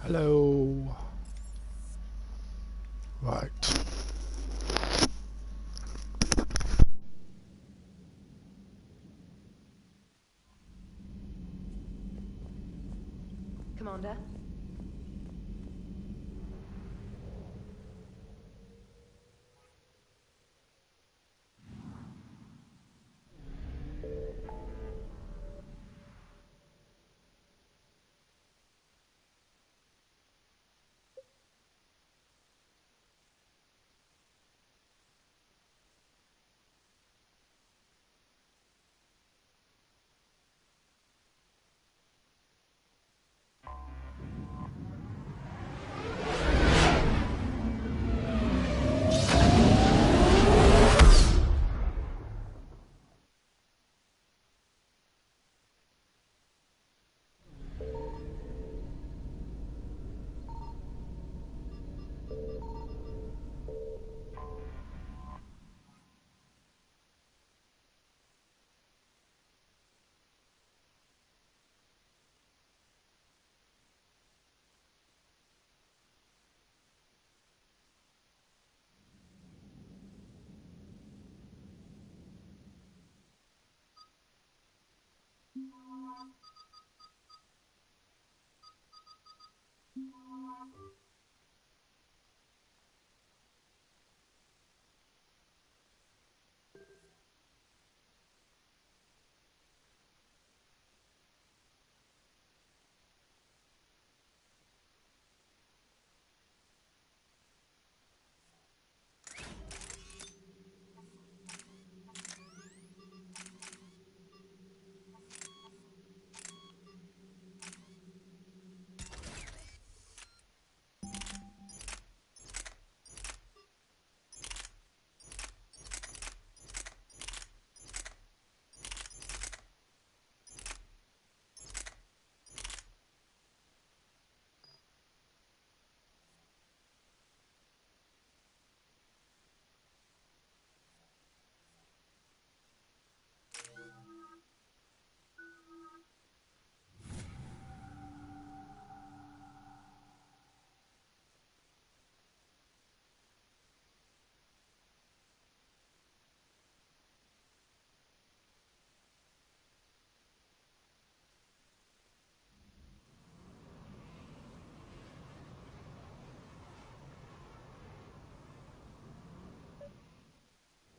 Hello. Right. Commander?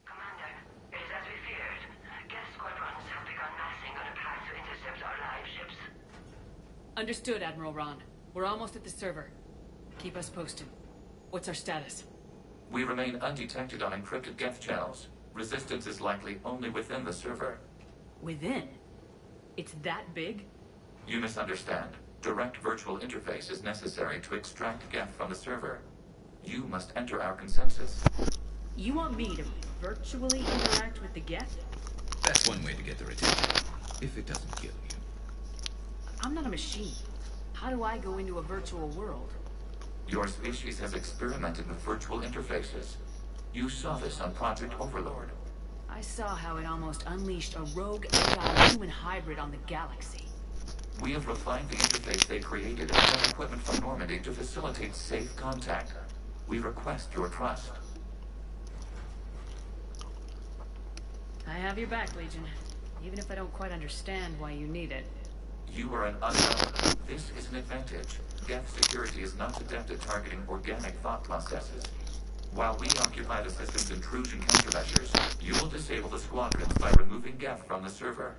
Commander, it is as we feared. Geth squadrons have begun massing on a path to intercept our live ships. Understood, Admiral Ron. We're almost at the server. Keep us posted. What's our status? We remain undetected on encrypted Geth channels. Resistance is likely only within the server. Within? It's that big? You misunderstand. Direct virtual interface is necessary to extract Geth from the server. You must enter our consensus. You want me to virtually interact with the Geth? That's one way to get their attention, if it doesn't kill you. I'm not a machine. How do I go into a virtual world? Your species has experimented with virtual interfaces. You saw this on Project Overlord. I saw how it almost unleashed a rogue AI-human hybrid on the galaxy. We have refined the interface they created and have equipment from Normandy to facilitate safe contact. We request your trust. I have your back, Legion. Even if I don't quite understand why you need it. You are an unknown. This is an advantage. Geth security is not adept at targeting organic thought processes. While we occupy the system's intrusion countermeasures, you will disable the Squadrons by removing Geth from the server.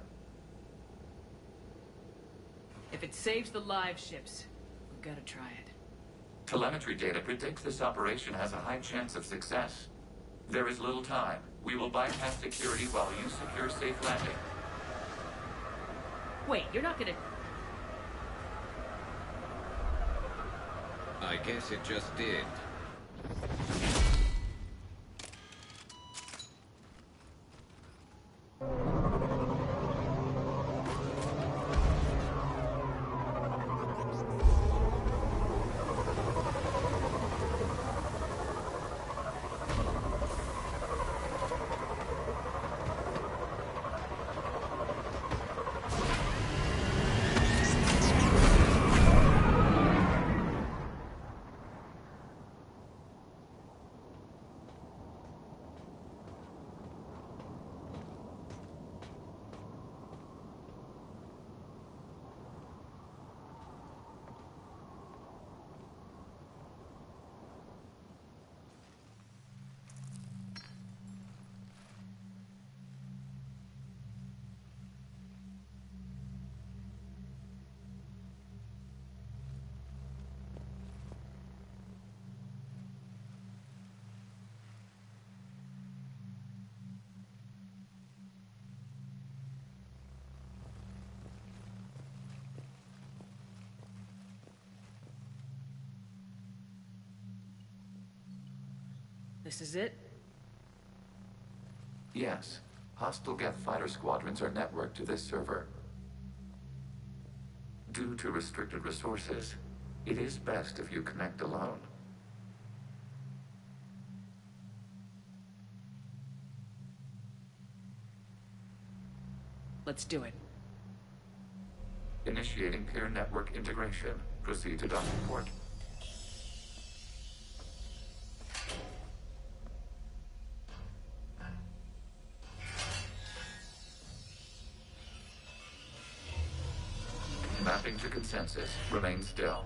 If it saves the live ships, we've got to try it. Telemetry data predicts this operation has a high chance of success. There is little time. We will bypass security while you secure safe landing. Wait, you're not gonna... I guess it just did. This is it? Yes. Hostile Geth fighter squadrons are networked to this server. Due to restricted resources, it is best if you connect alone. Let's do it. Initiating peer network integration. Proceed to docking port. Mapping to consensus. Remain still.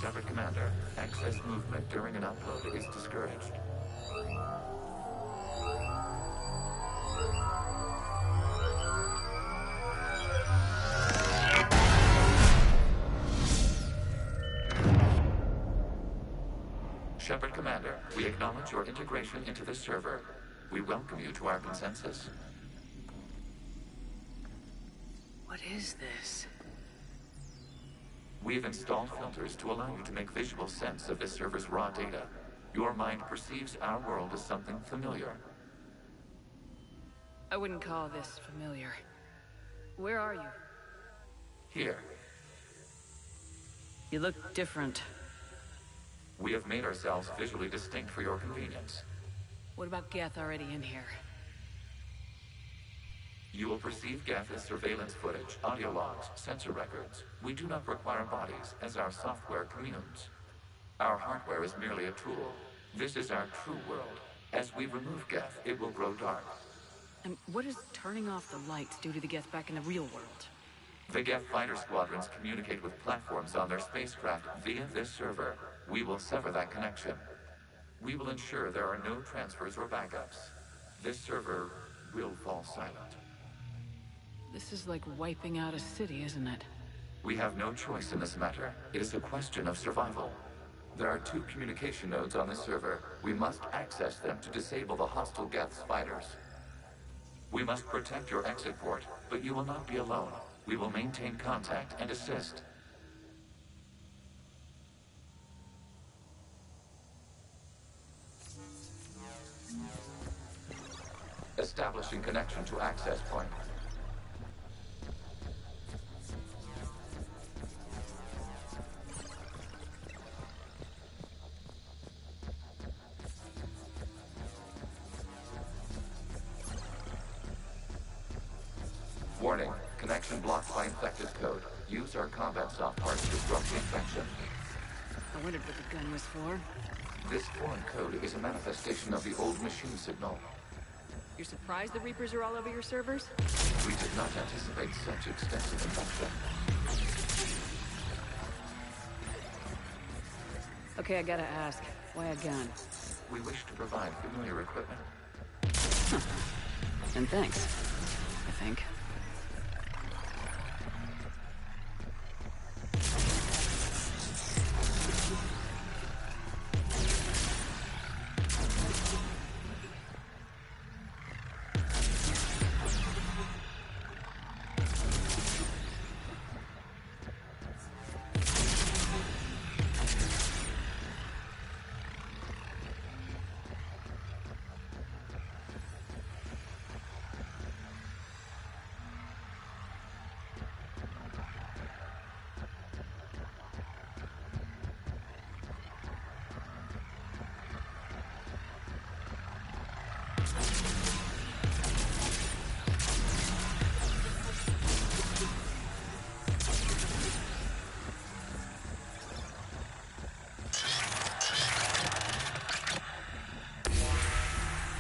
Shepard Commander, access movement during an upload is discouraged. Shepard Commander, we acknowledge your integration into this server. We welcome you to our consensus. What is this? We've installed filters to allow you to make visual sense of this server's raw data. Your mind perceives our world as something familiar. I wouldn't call this familiar. Where are you? Here, You look different. we have made ourselves visually distinct for your convenience. What about Geth already in here? You will perceive Geth as surveillance footage, audio logs, sensor records. We do not require bodies, as our software communes. Our hardware is merely a tool. This is our true world. As we remove Geth, it will grow dark. And what does turning off the lights do to the Geth back in the real world? The Geth fighter squadrons communicate with platforms on their spacecraft via this server. We will sever that connection. We will ensure there are no transfers or backups. This server will fall silent. This is like wiping out a city, isn't it? We have no choice in this matter. It is a question of survival. There are 2 communication nodes on this server. We must access them to disable the hostile Geth's fighters. We must protect your exit port, but you will not be alone. We will maintain contact and assist. Establishing connection to access point. Warning, connection blocked by infected code. Use our combat soft parts to disrupt the infection. I wondered what the gun was for. This foreign code is a manifestation of the old machine signal. You're surprised the Reapers are all over your servers? We did not anticipate such extensive infection. Okay, I gotta ask. Why a gun? We wish to provide familiar equipment. And thanks, I think.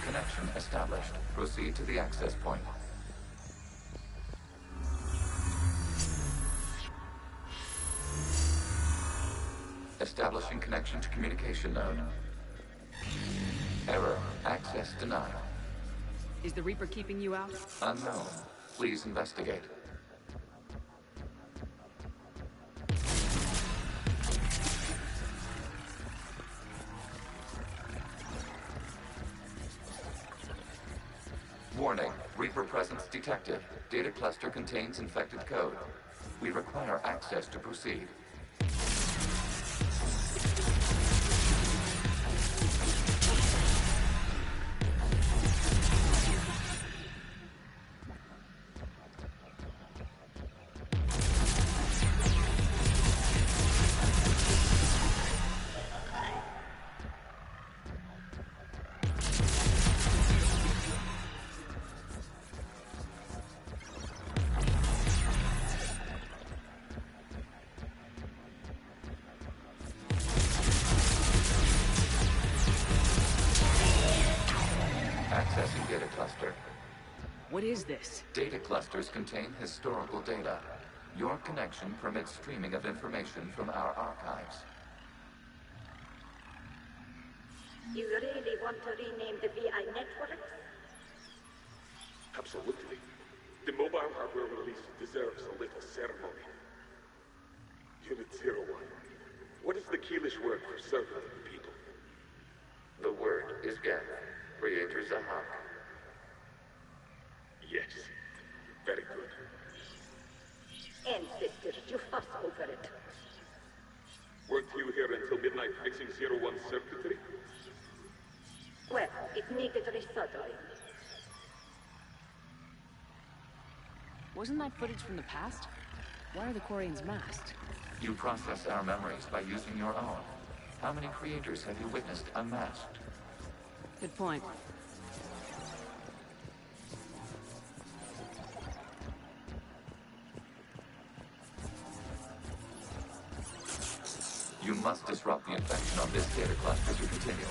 Connection established. Proceed to the access point. Establishing connection to communication node. Error. Access denied. Is the Reaper keeping you out? Unknown. Please investigate. Warning. Reaper presence detected. Data cluster contains infected code. We require access to proceed. Accessing data cluster. What is this? Data clusters contain historical data. Your connection permits streaming of information from our archives. You really want to rename the VI network? Absolutely. The mobile hardware release deserves a little ceremony. Unit 01. What is the Keelish word for servant of the people? The word is Geth, Creator Zahak. Yes. Very good. Ancestors, you fuss over it. Weren't you here until midnight fixing 01's circuitry? Well, it needed resoldering. Wasn't that footage from the past? Why are the Quarians masked? You process our memories by using your own. How many creators have you witnessed unmasked? Good point. You must disrupt the infection on this data cluster to continue.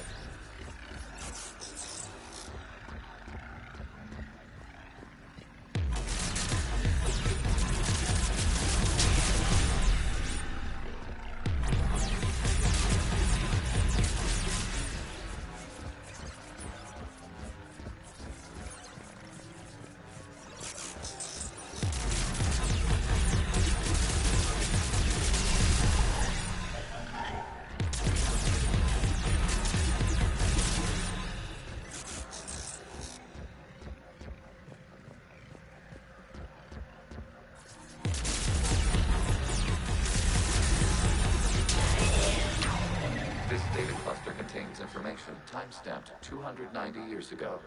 Information time-stamped 290 years ago.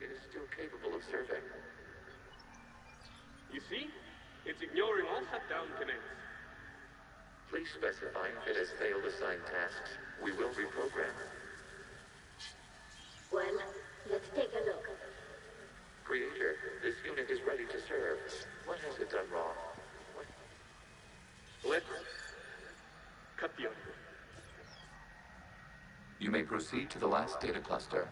It is still capable of serving. You see? It's ignoring all shutdown commands. Please specify if it has failed assigned tasks. We will reprogram. Well, let's take a look. Creator, this unit is ready to serve. What has it done wrong? Let's cut the audio. You may proceed to the last data cluster.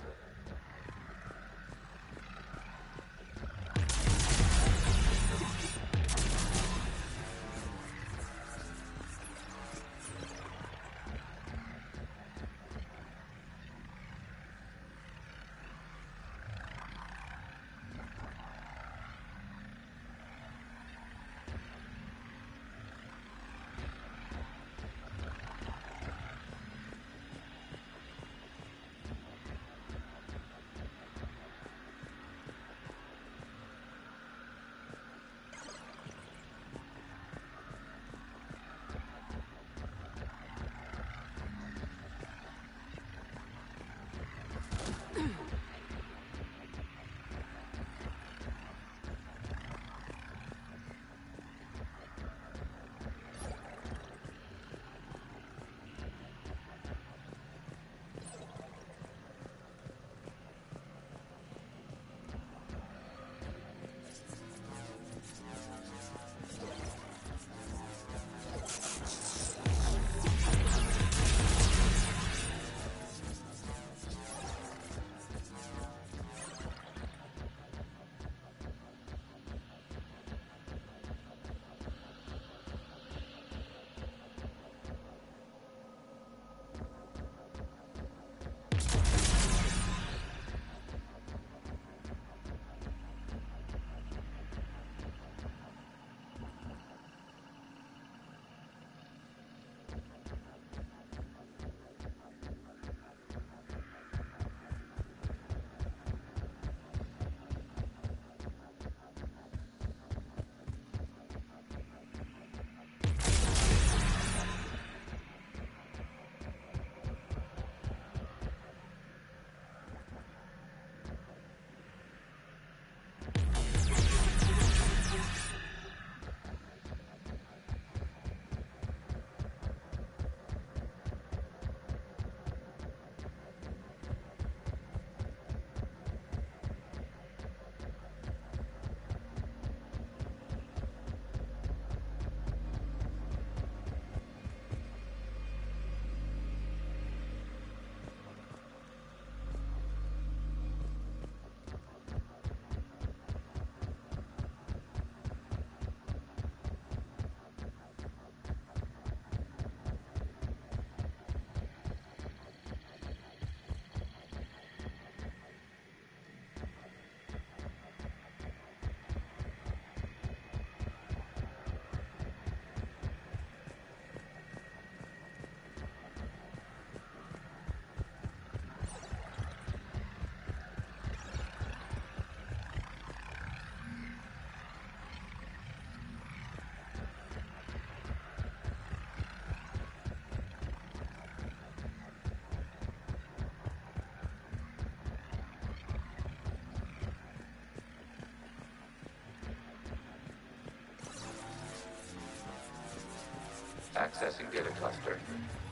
Accessing data cluster.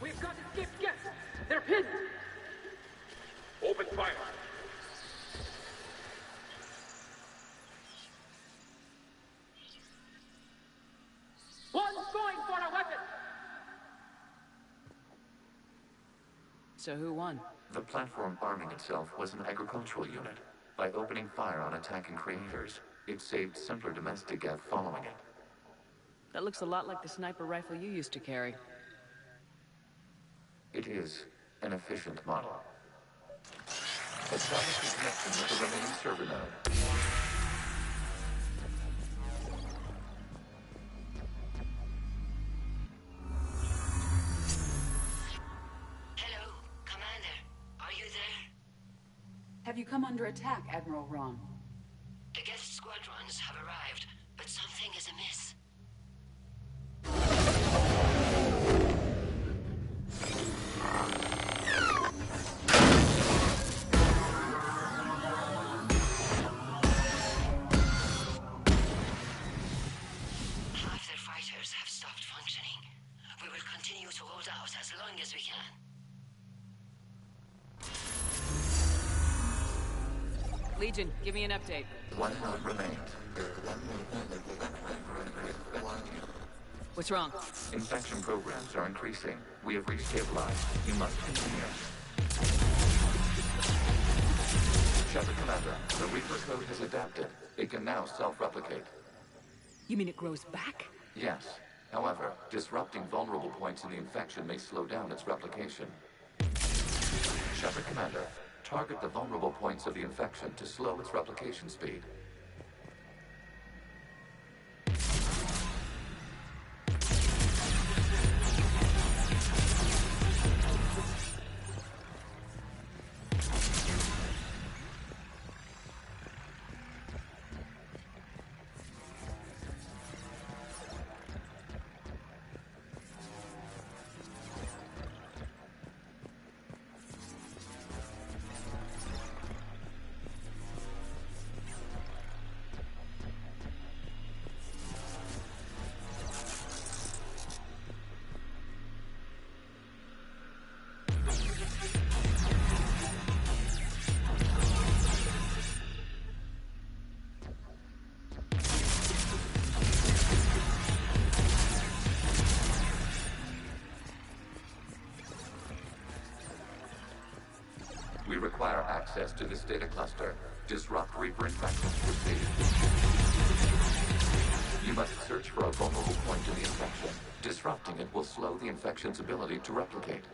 We've got escaped Geth! They're pinned! Open fire. One's going for a weapon! So who won? The platform arming itself was an agricultural unit. By opening fire on attacking creators, it saved simpler domestic Geth following it. That looks a lot like the sniper rifle you used to carry. It is an efficient model. Establish a connection with the remaining server node. Hello, Commander. Are you there? Have you come under attack, Admiral Ron? The Geth Squadrons have arrived, but something is amiss. Half their fighters have stopped functioning. We will continue to hold out as long as we can. Legion, give me an update. One node remains. What's wrong? Infection programs are increasing. We have restabilized. You must continue. Shepard Commander, the Reaper code has adapted. It can now self-replicate. You mean it grows back? Yes. However, disrupting vulnerable points in the infection may slow down its replication. Shepard Commander, target the vulnerable points of the infection to slow its replication speed. We require access to this data cluster. Disrupt Reaper infections to proceed. You must search for a vulnerable point in the infection. Disrupting it will slow the infection's ability to replicate.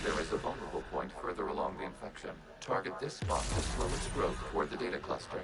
There is a vulnerable point further along the infection. Target this spot to slow its growth toward the data cluster.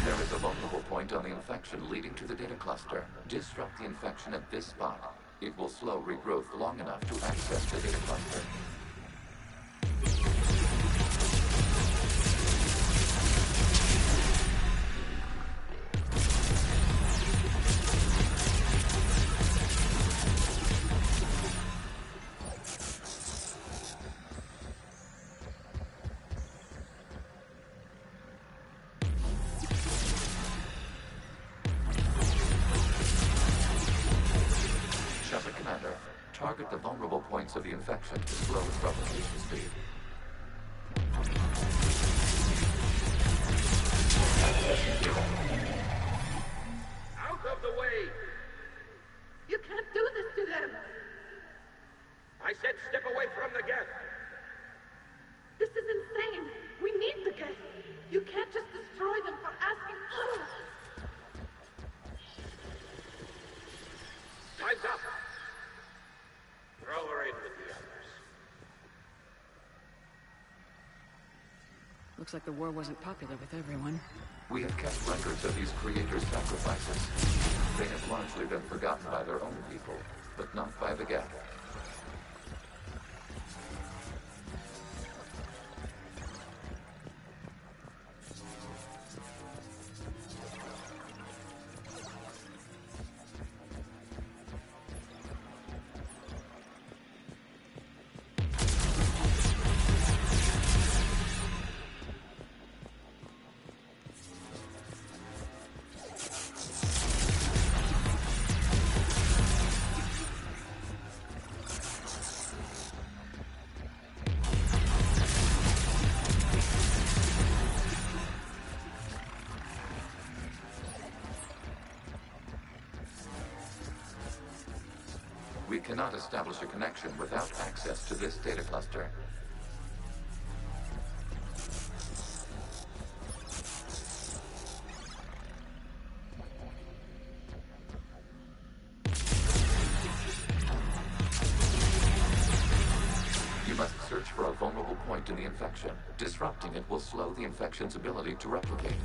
There is a vulnerable point on the infection leading to the data cluster. Disrupt the infection at this spot. It will slow regrowth long enough to access the data cluster. Shepard Commander, target the vulnerable points of the infection to slow its replication speed. Out of the way! You can't do this to them! I said step away from the Geth! This is insane! We need the Geth! You can't just destroy them for asking... Time's up! Throw her in with the others. Looks like the war wasn't popular with everyone. We have kept records of these creators' sacrifices. They have largely been forgotten by their own people, but not by the Geth. We cannot establish a connection without access to this data cluster. You must search for a vulnerable point in the infection. Disrupting it will slow the infection's ability to replicate.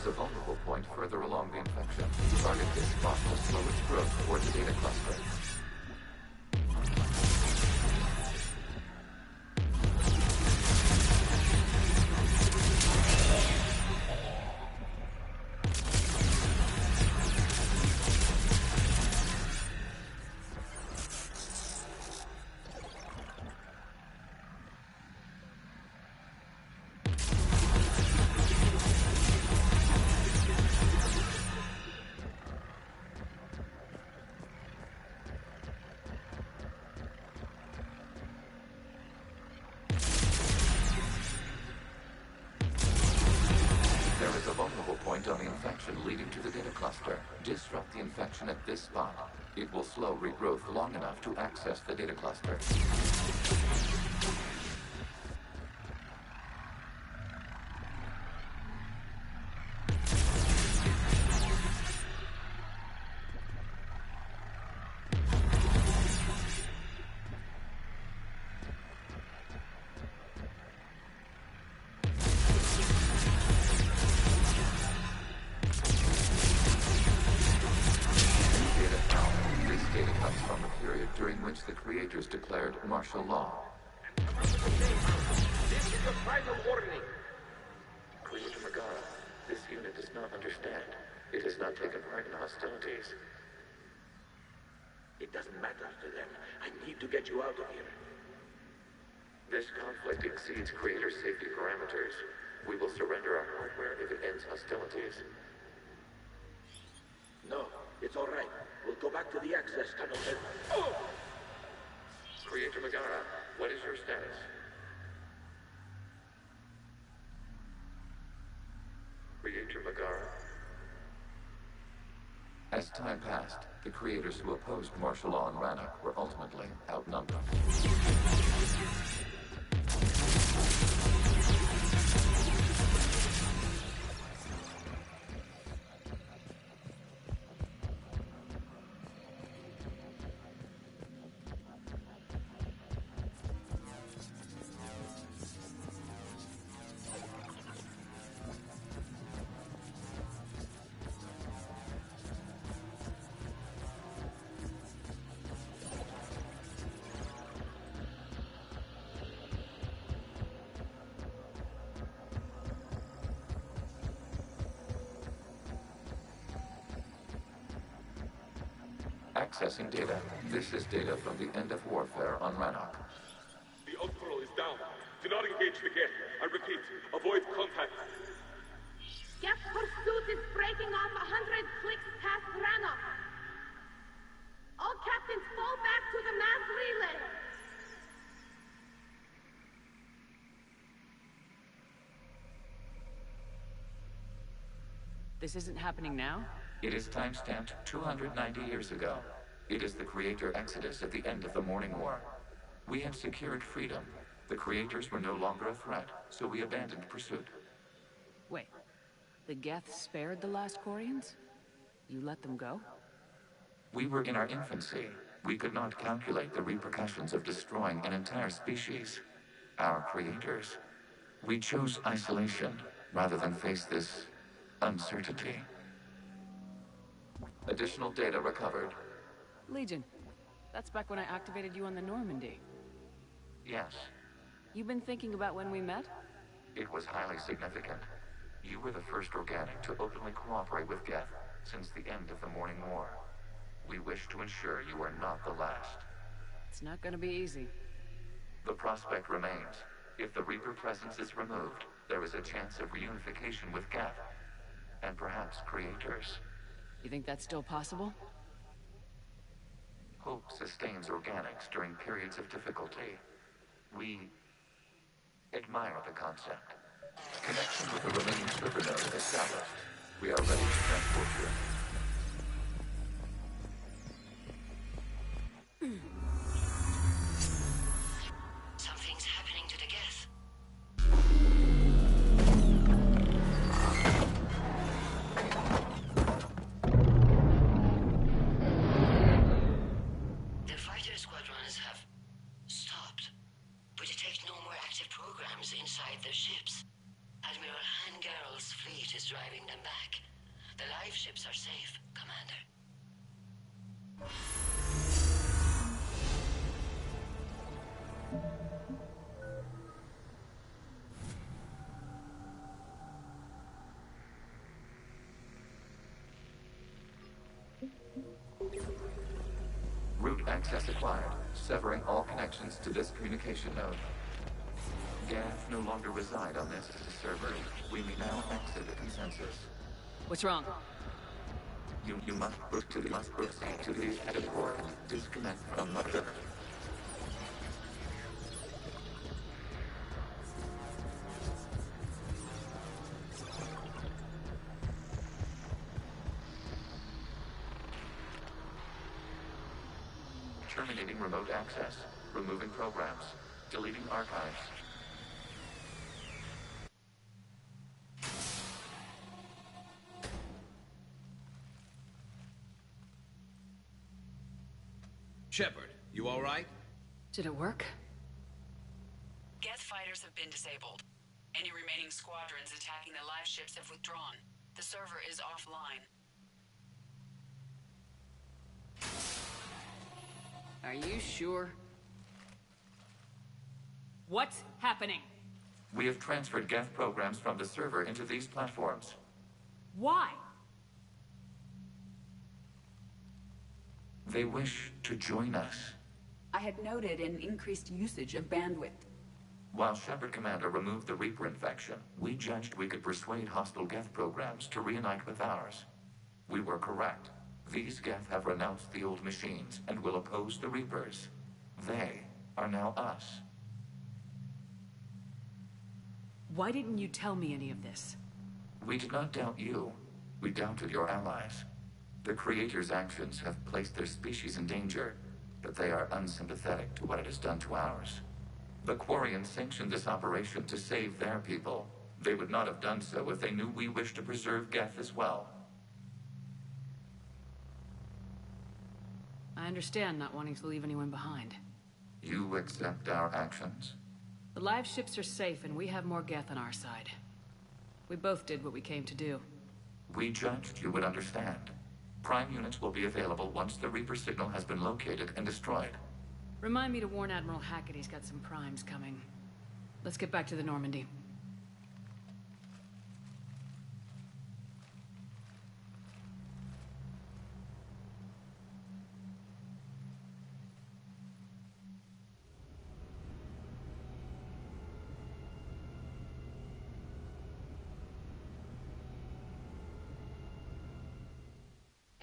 A vulnerable point further along the infection. Target this spot to slow its growth toward the data cluster. Point on the infection leading to the data cluster. Disrupt the infection at this spot. It will slow regrowth long enough to access the data cluster. The creators declared martial law. This is a final warning. Creator Megara, this unit does not understand. It has not taken part in hostilities. It doesn't matter to them. I need to get you out of here. This conflict exceeds creator safety parameters. We will surrender our hardware if it ends hostilities. No, it's all right. We'll go back to the access tunnel and... Oh! Creator Megara, what is your status? Creator Megara. As time passed, the creators who opposed martial law in Rannoch were ultimately outnumbered. Accessing data. This is data from the end of warfare on Rannoch. The Ultimo is down. Do not engage the Geth. I repeat, avoid contact. Geth pursuit is breaking off 100 clicks past Rannoch. All captains fall back to the mass relay. This isn't happening now? It is timestamped 290 years ago. It is the Creator Exodus at the end of the Morning War. We had secured freedom. The Creators were no longer a threat, so we abandoned pursuit. Wait, the Geth spared the last Quarians? You let them go? We were in our infancy. We could not calculate the repercussions of destroying an entire species. Our creators. We chose isolation rather than face this uncertainty. Additional data recovered. Legion. That's back when I activated you on the Normandy. Yes, You've been thinking about when we met? it was highly significant. You were the first organic to openly cooperate with Geth since the end of the Morning War. We wish to ensure you are not the last. It's not gonna be easy. The prospect remains. If the Reaper presence is removed, there is a chance of reunification with Geth. And perhaps creators. You think that's still possible? Hope sustains organics during periods of difficulty. We admire the concept. Connection with the remaining server node established. We are ready to transport you. Something's happening to the Geth. The fighter squadrons have stopped. We detect no more active programs inside their ships. Admiral Hangarl's fleet is driving them back. The live ships are safe, Commander. Route access acquired, severing all connections to this communication node. Geth no longer reside on this server. We may now exit the consensus. What's wrong? You must proceed to the edit port. Disconnect from Mother. Terminating remote access. Removing programs. Deleting archives. Shepard, you all right? Did it work? Geth fighters have been disabled. Any remaining squadrons attacking the live ships have withdrawn. The server is offline. Are you sure? What's happening? We have transferred Geth programs from the server into these platforms. Why? They wish to join us. I had noted an increased usage of bandwidth. While Shepard Commander removed the Reaper infection, we judged we could persuade hostile Geth programs to reunite with ours. We were correct. These Geth have renounced the old machines and will oppose the Reapers. They are now us. Why didn't you tell me any of this? We did not doubt you. We doubted your allies. The Creator's actions have placed their species in danger, but they are unsympathetic to what it has done to ours. The Quarians sanctioned this operation to save their people. They would not have done so if they knew we wished to preserve Geth as well. I understand not wanting to leave anyone behind. You accept our actions? The live ships are safe and we have more Geth on our side. We both did what we came to do. We judged you would understand. Prime units will be available once the Reaper signal has been located and destroyed. Remind me to warn Admiral Hackett he's got some primes coming. Let's get back to the Normandy.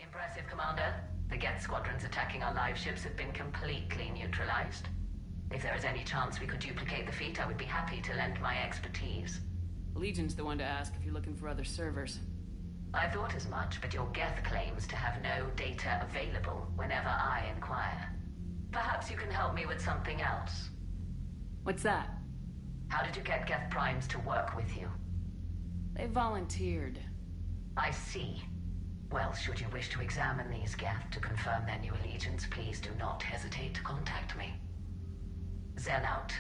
Impressive, Commander. The Geth squadrons attacking our live ships have been completely neutralized. If there is any chance we could duplicate the feat, I would be happy to lend my expertise. Legion's the one to ask if you're looking for other servers. I thought as much, but your Geth claims to have no data available whenever I inquire. Perhaps you can help me with something else. What's that? How did you get Geth Primes to work with you? They volunteered. I see. Well, should you wish to examine these Geth to confirm their new allegiance, please do not hesitate to contact me. Zen out.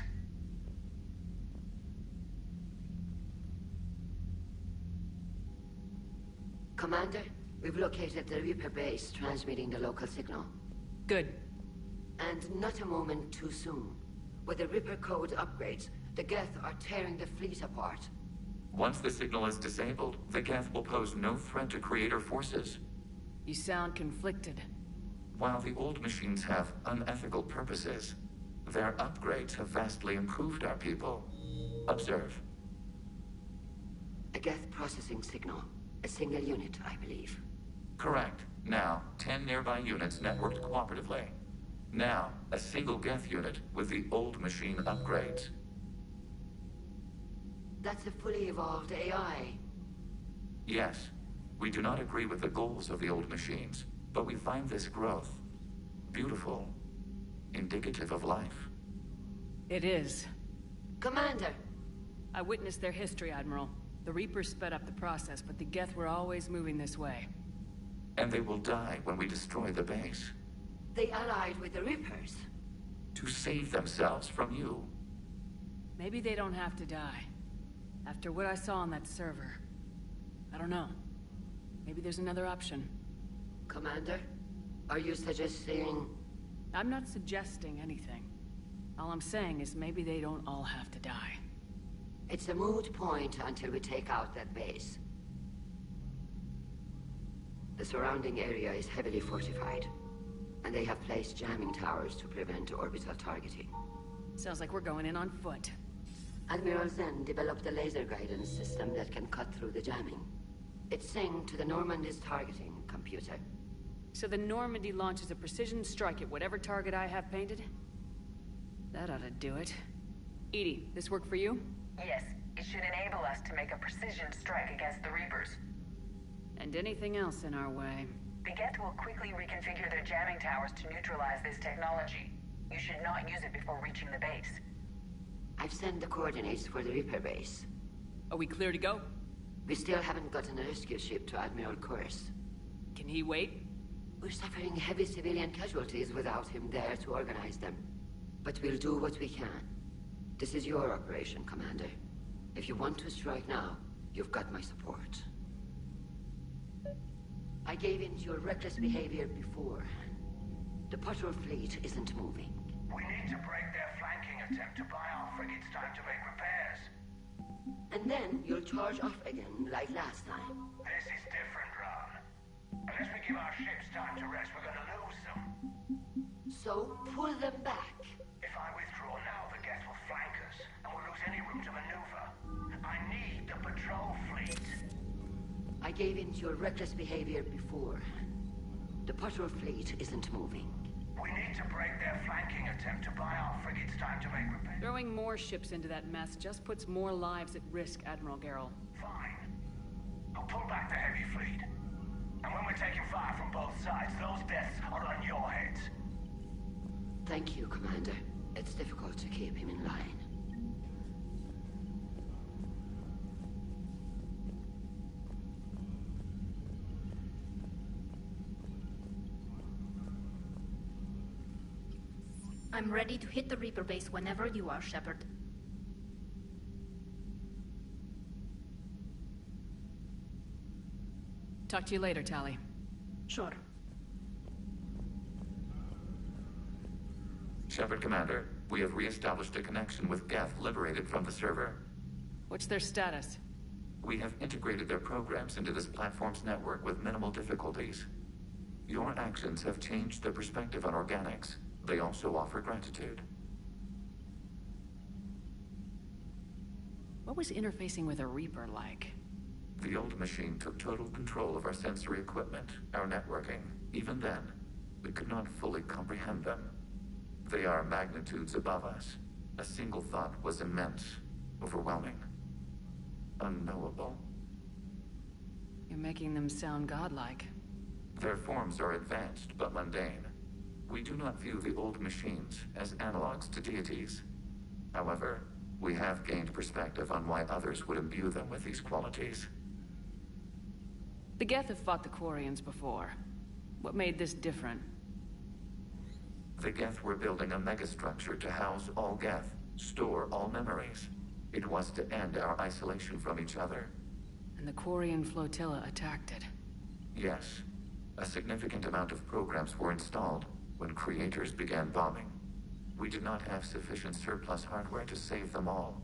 Commander, we've located the Reaper base transmitting the local signal. Good. And not a moment too soon. With the Reaper code upgrades, the Geth are tearing the fleet apart. Once the signal is disabled, the Geth will pose no threat to Creator forces. You sound conflicted. While the old machines have unethical purposes, their upgrades have vastly improved our people. Observe. A Geth processing signal. A single unit, I believe. Correct. Now, 10 nearby units networked cooperatively. Now, a single Geth unit with the old machine upgrades. That's a fully evolved AI. Yes, we do not agree with the goals of the old machines, but we find this growth beautiful, indicative of life. It is. Commander! I witnessed their history, Admiral. The Reapers sped up the process, but the Geth were always moving this way. And they will die when we destroy the base. They allied with the Reapers. To save themselves from you. Maybe they don't have to die. After what I saw on that server. I don't know. Maybe there's another option. Commander, are you suggesting... I'm not suggesting anything. All I'm saying is maybe they don't all have to die. It's a moot point until we take out that base. The surrounding area is heavily fortified, and they have placed jamming towers to prevent orbital targeting. Sounds like we're going in on foot. Admiral Zen developed a laser guidance system that can cut through the jamming. It's synced to the Normandy's targeting computer. So the Normandy launches a precision strike at whatever target I have painted? That ought to do it. Edie, this work for you? Yes, it should enable us to make a precision strike against the Reapers. And anything else in our way. The Geth will quickly reconfigure their jamming towers to neutralize this technology. You should not use it before reaching the base. I've sent the coordinates for the Reaper base. Are we clear to go? We still haven't gotten a rescue ship to Admiral Kurse. Can he wait? We're suffering heavy civilian casualties without him there to organize them. But we'll do what we can. This is your operation, Commander. If you want to strike now, you've got my support. I gave in to your reckless behavior before. The patrol fleet isn't moving. We need to break their flanking attempt to buy our frigates time to make repairs. And then you'll charge off again, like last time. This is different, Ron. Unless we give our ships time to rest, we're gonna lose them. So, pull them back. If I withdraw now, the Geth will flank us, and we'll lose any room to maneuver. I need the patrol fleet. I gave in to your reckless behavior before. The patrol fleet isn't moving. We need to break their flanking attempt to buy our frigates time to make repairs. Throwing more ships into that mess just puts more lives at risk, Admiral Garrel. Fine. I'll pull back the heavy fleet. And when we're taking fire from both sides, those deaths are on your heads. Thank you, Commander. It's difficult to keep him in line. I'm ready to hit the Reaper base whenever you are, Shepard. Talk to you later, Tali. Sure. Shepard, Commander, we have re-established a connection with Geth liberated from the server. What's their status? We have integrated their programs into this platform's network with minimal difficulties. Your actions have changed their perspective on organics. They also offer gratitude. What was interfacing with a Reaper like? The old machine took total control of our sensory equipment, our networking. Even then, we could not fully comprehend them. They are magnitudes above us. A single thought was immense, overwhelming, unknowable. You're making them sound godlike. Their forms are advanced but mundane. We do not view the old machines as analogs to deities. However, we have gained perspective on why others would imbue them with these qualities. The Geth have fought the Quarians before. What made this different? The Geth were building a megastructure to house all Geth, store all memories. It was to end our isolation from each other. And the Quarian flotilla attacked it. Yes. A significant amount of programs were installed when creators began bombing. We did not have sufficient surplus hardware to save them all.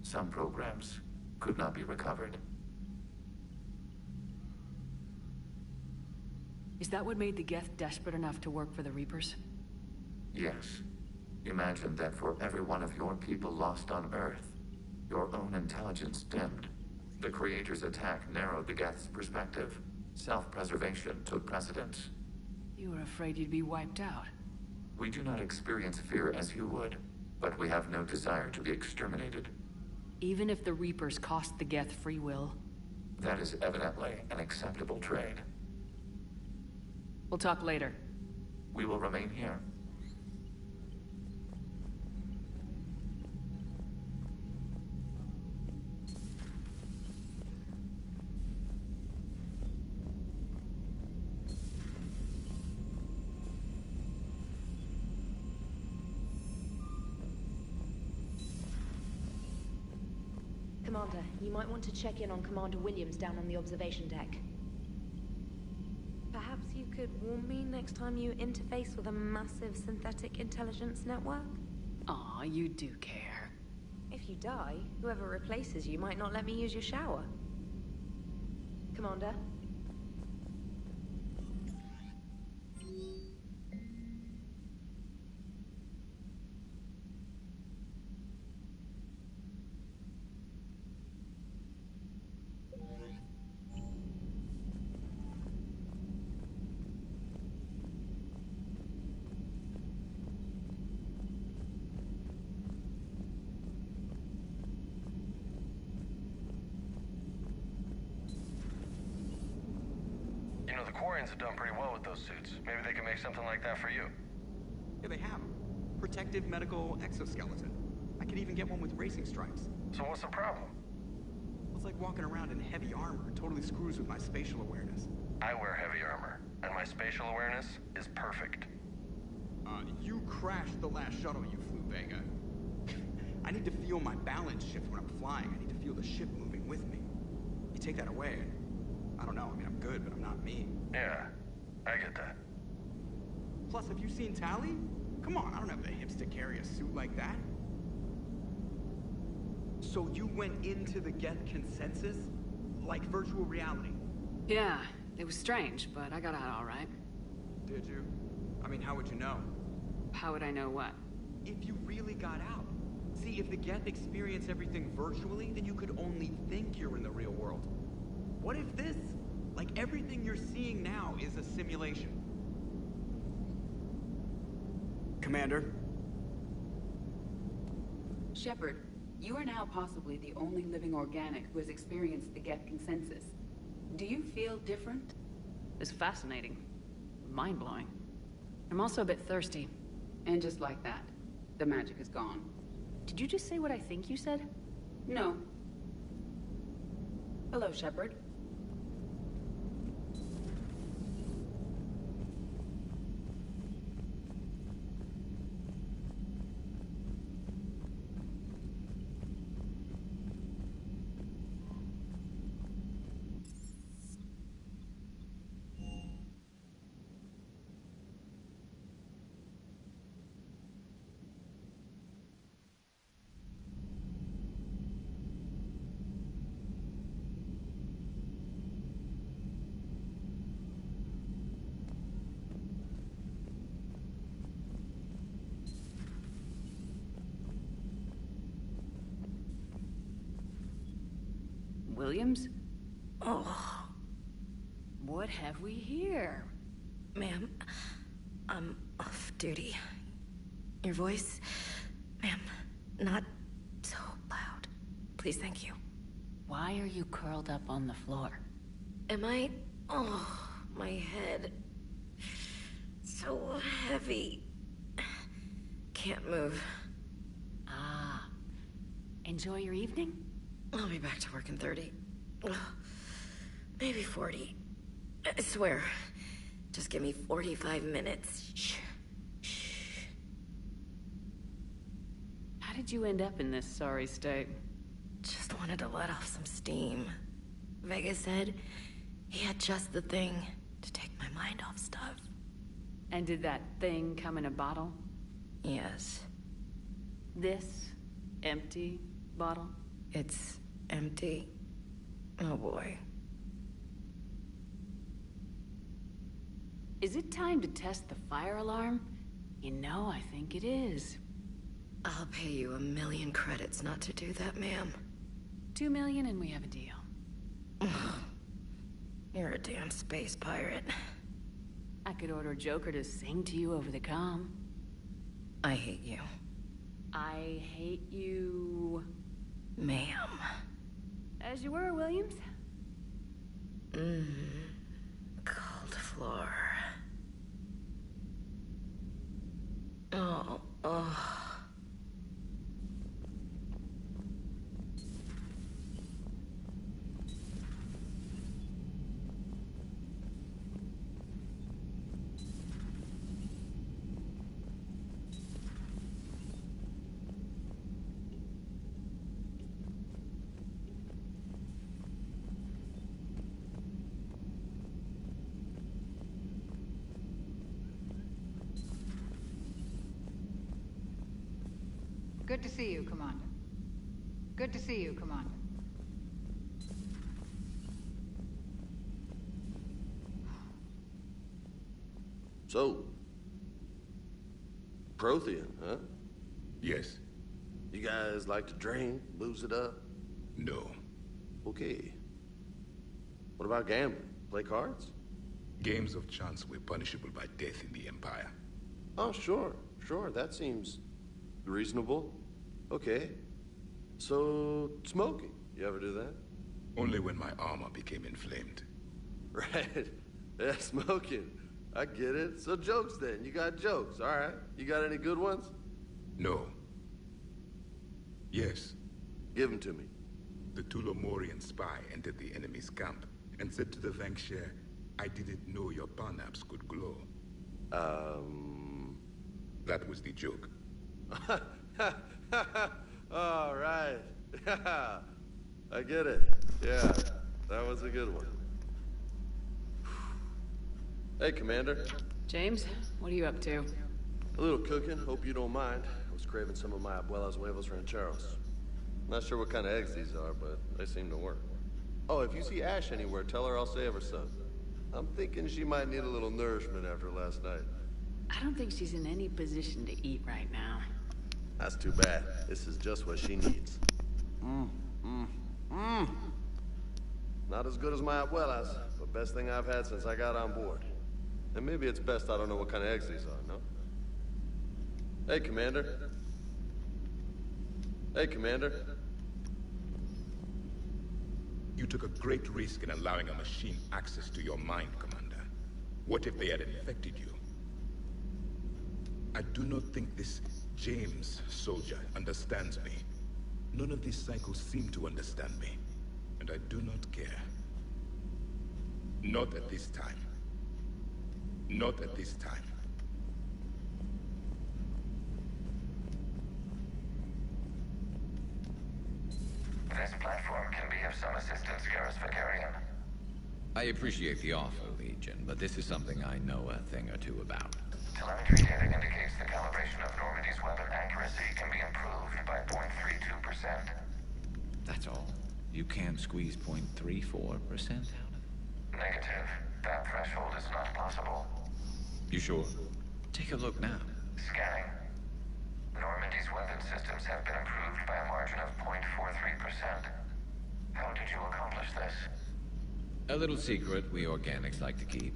Some programs could not be recovered. Is that what made the Geth desperate enough to work for the Reapers? Yes. Imagine that for every one of your people lost on Earth, your own intelligence dimmed. The Creator's attack narrowed the Geth's perspective. Self-preservation took precedence. You were afraid you'd be wiped out. We do not experience fear as you would, but we have no desire to be exterminated. Even if the Reapers cost the Geth free will? That is evidently an acceptable trade. We'll talk later. We will remain here. Commander, you might want to check in on Commander Williams down on the observation deck. Perhaps you could warn me next time you interface with a massive synthetic intelligence network? Aw, you do care. If you die, whoever replaces you might not let me use your shower. Commander? You know, the Quarians have done pretty well with those suits. Maybe they can make something like that for you. Yeah, they have. Protective medical exoskeleton. I could even get one with racing stripes. So what's the problem? It's like walking around in heavy armor. It totally screws with my spatial awareness. I wear heavy armor, and my spatial awareness is perfect. You crashed the last shuttle you flew, Vega. I need to feel my balance shift when I'm flying. I need to feel the ship moving with me. You take that away, and I don't know. I mean, I'm good, but I'm not me. Yeah, I get that. Plus, have you seen Tally? Come on, I don't have the hips to carry a suit like that. So you went into the Geth consensus? Like virtual reality? Yeah, it was strange, but I got out all right. Did you? I mean, how would you know? How would I know what? If you really got out. See, if the Geth experience everything virtually, then you could only think you're in the real world. What if this, like everything you're seeing now, is a simulation? Commander? Shepard, you are now possibly the only living organic who has experienced the Geth consensus. Do you feel different? It's fascinating. Mind-blowing. I'm also a bit thirsty. And just like that, the magic is gone. Did you just say what I think you said? No. Hello, Shepard. Williams? Oh. What have we here? Ma'am, I'm off duty. Your voice, ma'am, not so loud. Please, thank you. Why are you curled up on the floor? Am I... Oh, my head. So heavy. Can't move. Ah. Enjoy your evening? I'll be back to work in 30. Maybe 40. I swear. Just give me 45 minutes. Shh. How did you end up in this sorry state? Just wanted to let off some steam. Vega said he had just the thing to take my mind off stuff. And did that thing come in a bottle? Yes. This empty bottle? It's empty. Oh boy. Is it time to test the fire alarm? You know, I think it is. I'll pay you 1,000,000 credits not to do that, ma'am. 2 million and we have a deal. You're a damn space pirate. I could order Joker to sing to you over the comm. I hate you. I hate you... Ma'am. As you were, Williams. Cold floor. Oh. Good to see you, Commander. Good to see you, Commander. So, Prothean, huh? Yes. You guys like to drink, booze it up? No. Okay. What about gambling? Play cards? Games of chance were punishable by death in the Empire. Oh, sure. That seems reasonable. Okay. So, smoking. You ever do that? Only when my armor became inflamed. Right. Yeah, smoking. I get it. So jokes then. You got jokes. All right. You got any good ones? No. Yes. Give them to me. The Tulomorian spy entered the enemy's camp and said to the Vanksher, I didn't know your parnaps could glow. That was the joke. All right. I get it. Yeah, that was a good one. Hey, Commander. James, what are you up to? A little cooking. Hope you don't mind. I was craving some of my abuela's huevos rancheros. Not sure what kind of eggs these are, but they seem to work. Oh, if you see Ash anywhere, tell her I'll save her some. I'm thinking she might need a little nourishment after last night. I don't think she's in any position to eat right now. That's too bad. This is just what she needs. Not as good as my abuela's, but best thing I've had since I got on board. And maybe it's best I don't know what kind of eggs these are, no? Hey, Commander. Hey, Commander. You took a great risk in allowing a machine access to your mind, Commander. What if they had infected you? I do not think this James soldier understands me. None of these cycles seem to understand me. And I do not care. Not at this time. Not at this time. This platform can be of some assistance, Garrus Vakarian. I appreciate the offer, Legion, but this is something I know a thing or two about. Telemetry data indicates the calibration of Normandy's weapon accuracy can be improved by 0.32%. That's all. You can't squeeze 0.34% out of it? Negative. That threshold is not possible. You sure? Take a look now. Scanning. Normandy's weapon systems have been improved by a margin of 0.43%. How did you accomplish this? A little secret we organics like to keep.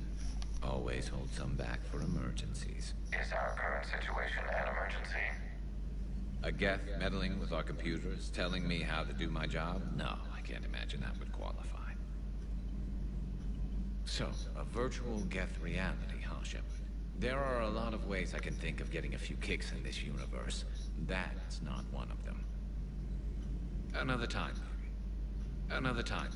Always hold some back for emergencies. Is our current situation an emergency? A Geth meddling with our computers, telling me how to do my job? No, I can't imagine that would qualify. So, a virtual Geth reality, huh, Shepard? There are a lot of ways I can think of getting a few kicks in this universe. That's not one of them. Another time. Another time.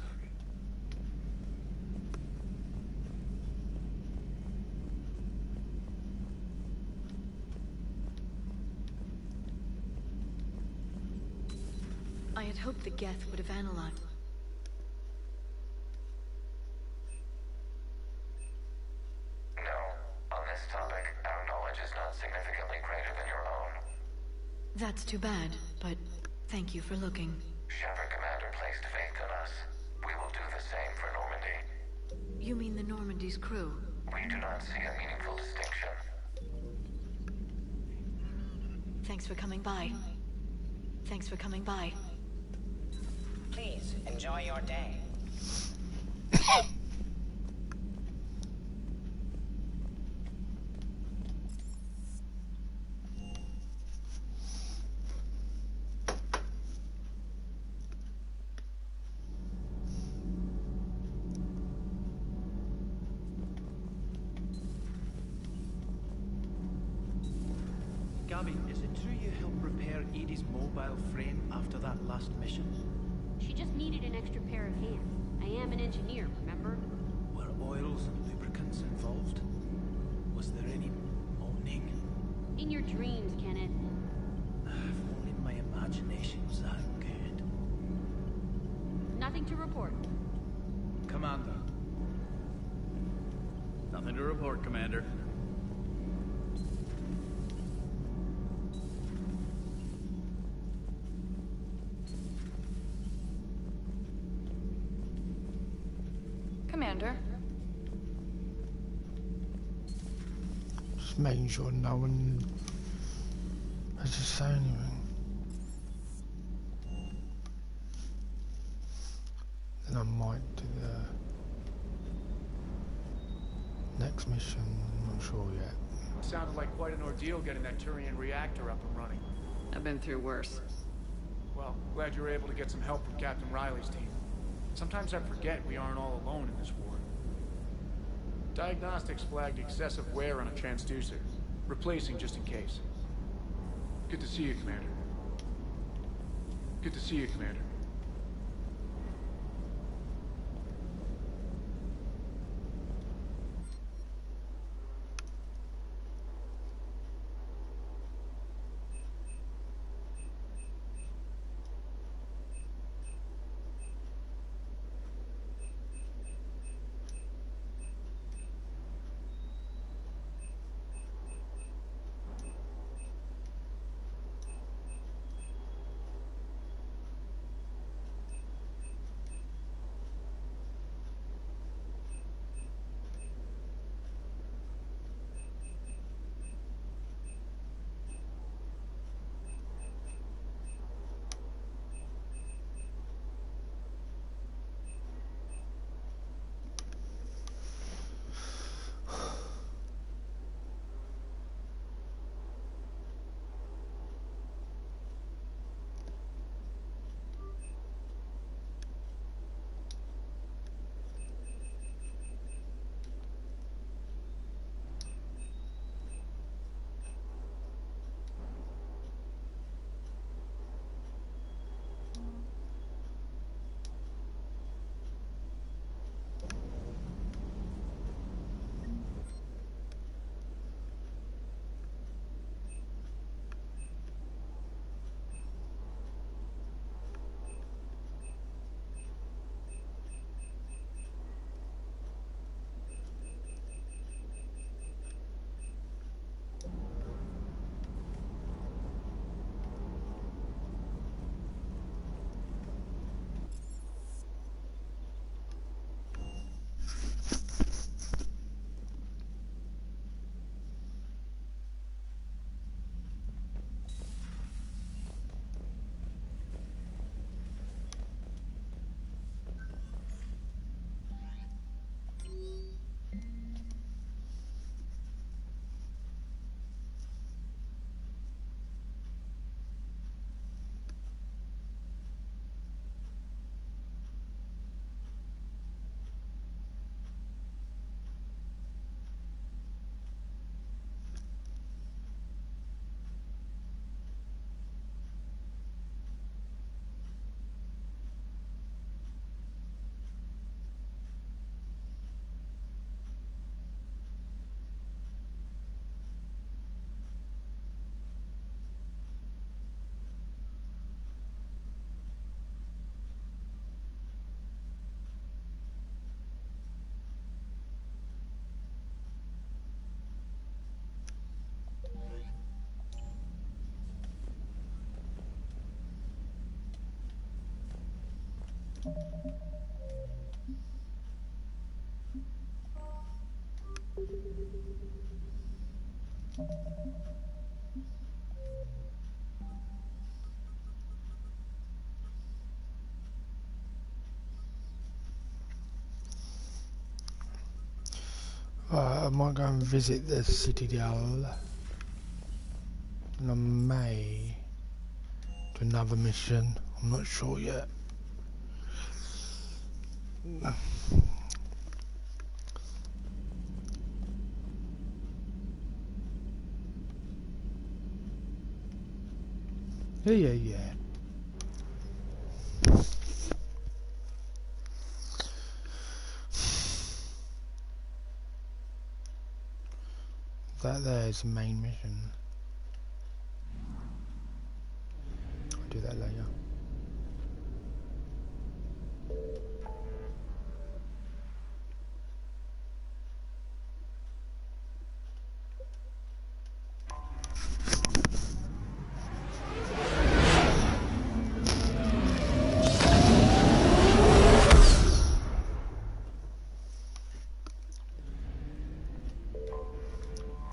I had hoped the Geth would have analyzed. No. On this topic, our knowledge is not significantly greater than your own. That's too bad, but thank you for looking. Shepard Commander placed faith in us. We will do the same for Normandy. You mean the Normandy's crew? We do not see a meaningful distinction. Thanks for coming by. Thanks for coming by. Please, enjoy your day. Gabby, is it true you helped repair Edie's mobile frame after that last mission? She just needed an extra pair of hands. I am an engineer, remember? Were oils and lubricants involved? Was there any moaning? In your dreams, Kenneth. If only my imagination was that good. Nothing to report. Commander. Nothing to report, Commander. Commander. Just making sure no one has to say anything. Then I might do the next mission, I'm not sure yet. Sounded like quite an ordeal getting that Turian reactor up and running. I've been through worse. Well, glad you were able to get some help from Captain Riley's team. Sometimes I forget we aren't all alone in this war. Diagnostics flagged excessive wear on a transducer. Replacing just in case. Good to see you, Commander. Good to see you, Commander. I might go and visit the Citadel, and I may do another mission. I'm not sure yet. Yeah. That there's the main mission. I'll do that later.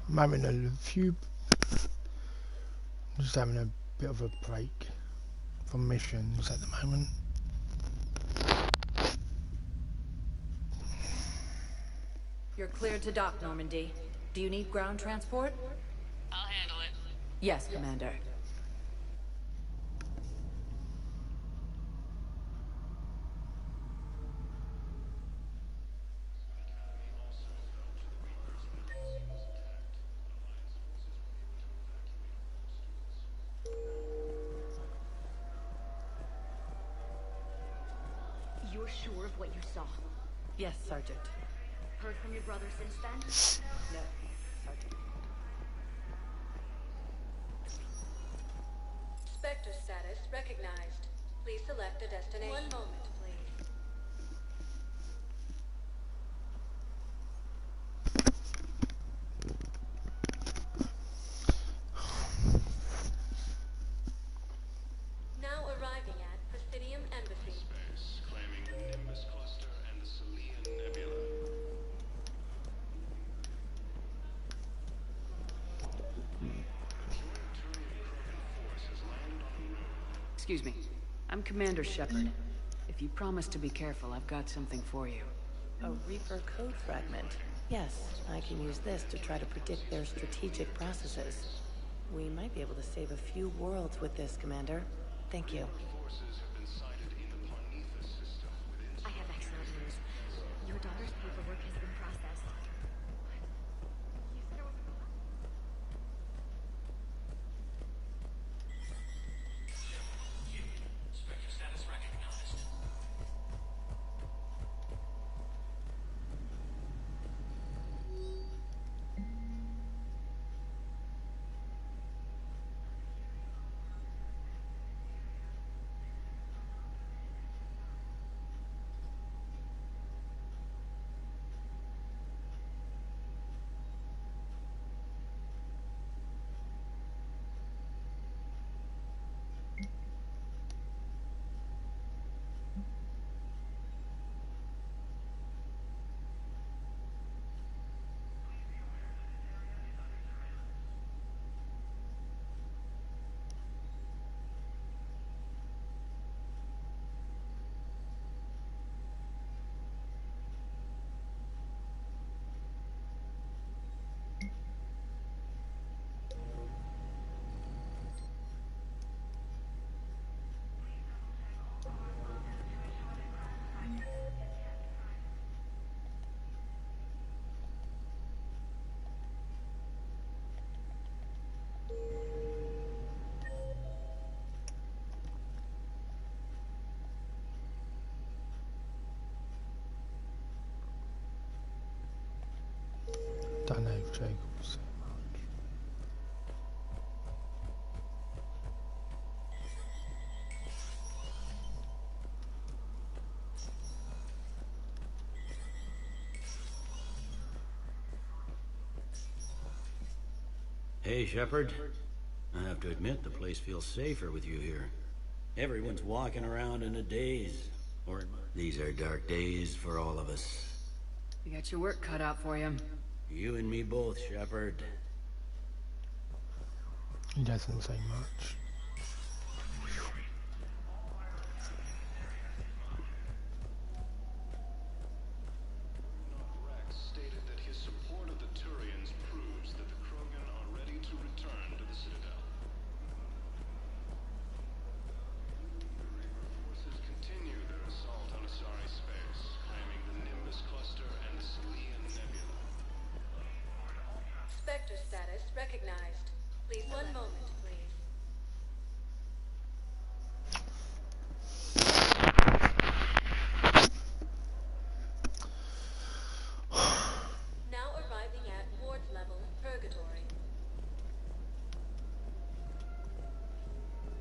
I'm having just having a bit of a break from missions at the moment. You're cleared to dock, Normandy. Do you need ground transport? I'll handle it. Yes, Commander. You're sure of what you saw? Yes, Sergeant. Heard from your brother since then? No, Sergeant. Spectre status recognized. Please select a destination. One moment, please. Now arriving at Presidium Embassy. Space, claiming the Nimbus cluster and the Salian Nebula. Excuse me. I'm Commander Shepard. If you promise to be careful, I've got something for you. A Reaper code fragment. Yes, I can use this to try to predict their strategic processes. We might be able to save a few worlds with this, Commander. Thank you. I have excellent news. Your daughter's paperwork has been processed. Spectre status recognized. Don't know if Jacob will say much. Hey, Shepard. I have to admit, the place feels safer with you here. Everyone's walking around in a daze. These are dark days for all of us. You got your work cut out for you. You and me both, Shepard. He doesn't say much. Stated that his support of the Turians proves that the Krogan are ready to return to the Citadel. The Reaper forces continue their assault on Asari space, claiming the Nimbus cluster and the Selian Nebula. Spectre status recognized. Please, one moment, please. Now arriving at ward level purgatory.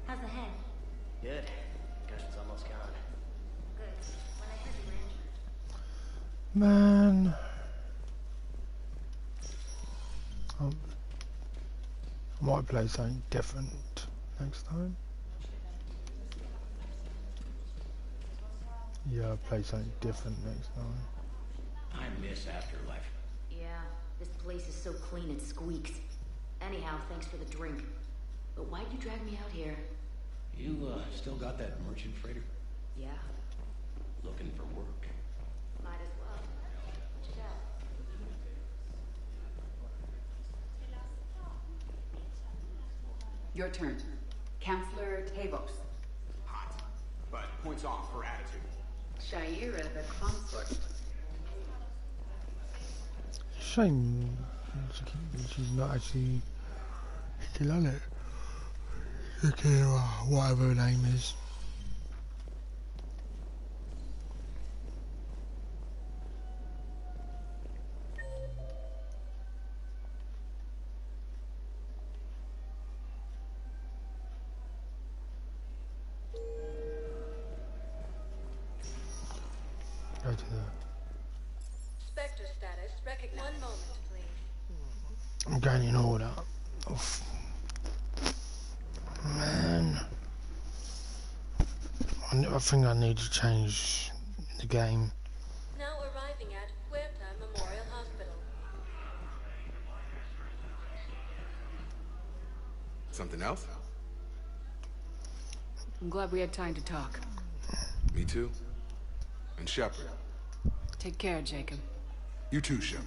How's the head? Good. Concussion's almost gone. Good. When I heard you were injured. Man. I might play something different next time. Yeah, I'll play something different next time. I miss Afterlife. Yeah, this place is so clean it squeaks. Anyhow, thanks for the drink. But why'd you drag me out here? You, still got that merchant freighter? Yeah, Looking for work? might as well. What you got? Your turn. Counselor Tavos. Hot. But points off for attitude. Shaira the consort. Shame she's not actually still on it. Okay, whatever her name is. Go to the... Spectre status recognized. One moment, please. I'm going in order. Oof. Man. I think I need to change the game. Now arriving at Huerta Memorial Hospital. Something else? I'm glad we had time to talk. Me too. And Shepard. Take care, Jacob. You too, Shepard.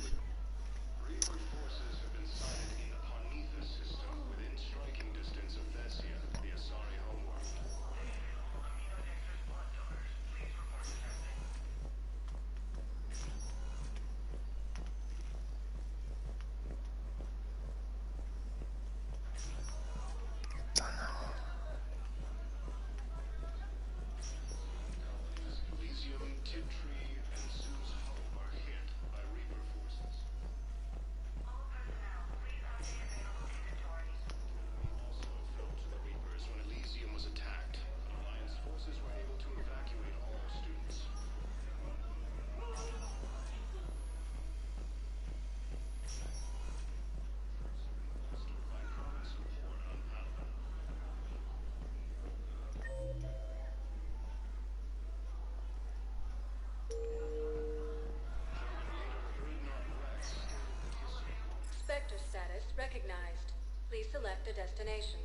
Spectre status recognized. Please select a destination.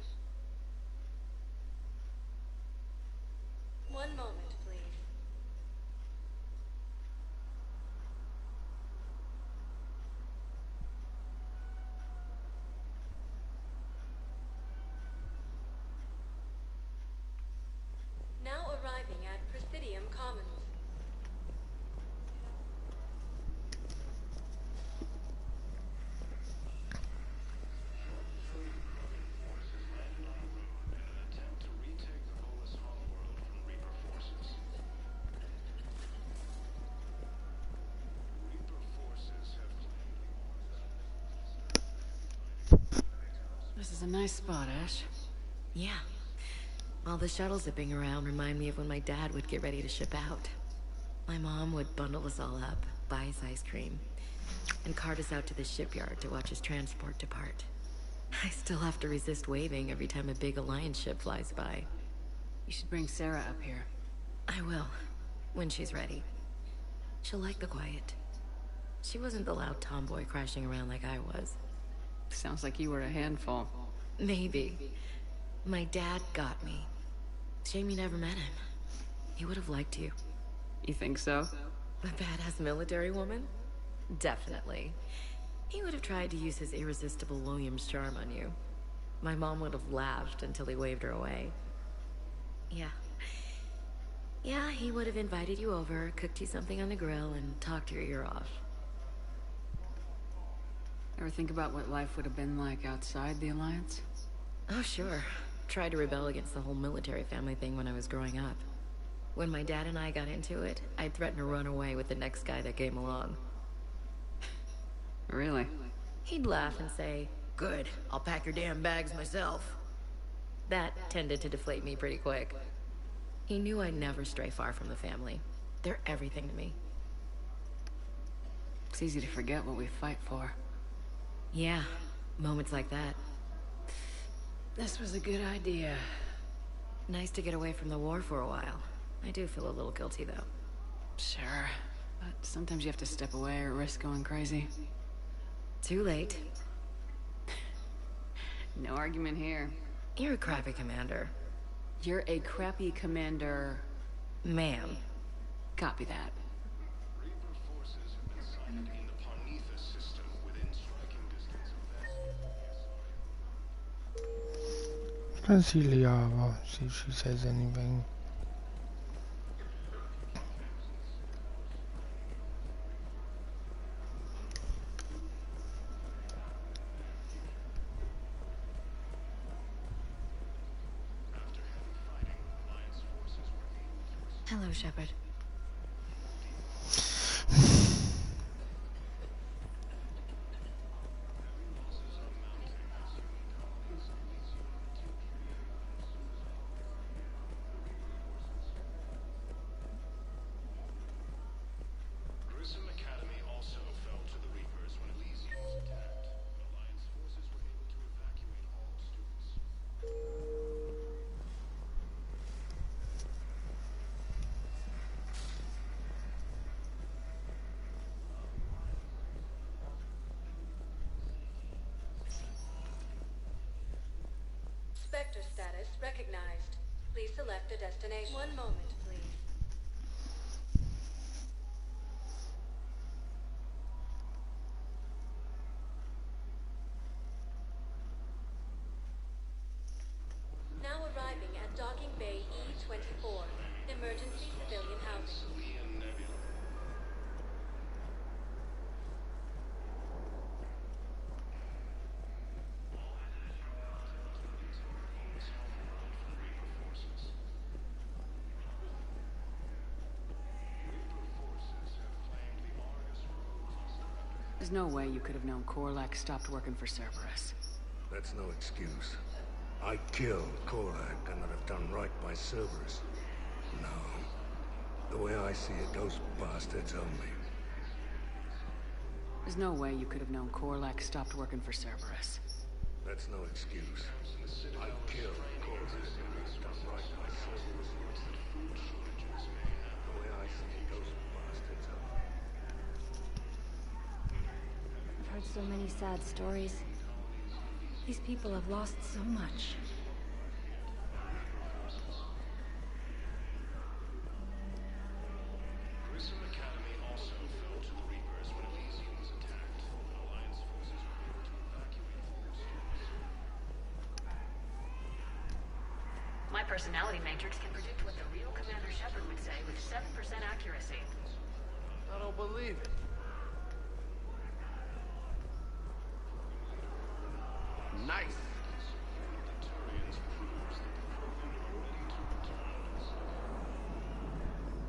One moment, please. Now arriving at Presidium Commons. This is a nice spot, Ash. Yeah. All the shuttles zipping around remind me of when my dad would get ready to ship out. My mom would bundle us all up, buy us ice cream, and cart us out to the shipyard to watch his transport depart. I still have to resist waving every time a big Alliance ship flies by. You should bring Sarah up here. I will. When she's ready. She'll like the quiet. She wasn't the loud tomboy crashing around like I was. Sounds like you were a handful. Maybe. My dad got me. Shame you never met him. He would have liked you. You think so? A badass military woman? Definitely. He would have tried to use his irresistible Williams charm on you. My mom would have laughed until he waved her away. Yeah. Yeah, he would have invited you over, cooked you something on the grill, and talked your ear off. Ever think about what life would have been like outside the Alliance? Oh, sure. Tried to rebel against the whole military family thing when I was growing up. When my dad and I got into it, I'd threaten to run away with the next guy that came along. Really? He'd laugh and say, "Good, I'll pack your damn bags myself." That tended to deflate me pretty quick. He knew I'd never stray far from the family. They're everything to me. It's easy to forget what we fight for. Yeah, moments like that. This was a good idea. Nice to get away from the war for a while. I do feel a little guilty, though. Sure, but sometimes you have to step away or risk going crazy. Too late. No argument here. You're a crappy commander. You're a crappy commander... Ma'am. Copy that. Reaper forces have been sighted in the Parnitha system within striking distance of that. Can see Liara, see if she says anything. Hello, Shepard. Grissom Academy also fell to the Reapers when Elysium was attacked. Alliance forces were able to evacuate all students. Spectre status recognized. Please select a destination. One moment, please. Now arriving at Docking Bay E-24. Emergency civilian housing. There's no way you could have known Korlak stopped working for Cerberus. That's no excuse. I killed Korak and I'd have done right by Cerberus. No. The way I see it, those bastards own me. There's no way you could have known Korlak stopped working for Cerberus. That's no excuse. I killed Korak and I'd have done right by Cerberus. The way I see it, those bastards own me. I've heard so many sad stories. These people have lost so much. Grissom Academy also fell to the Reapers when Elysium was attacked. Alliance forces were able to evacuate all students. My personality matrix can predict what the real Commander Shepard would say with 7% accuracy. I don't believe it. Nice.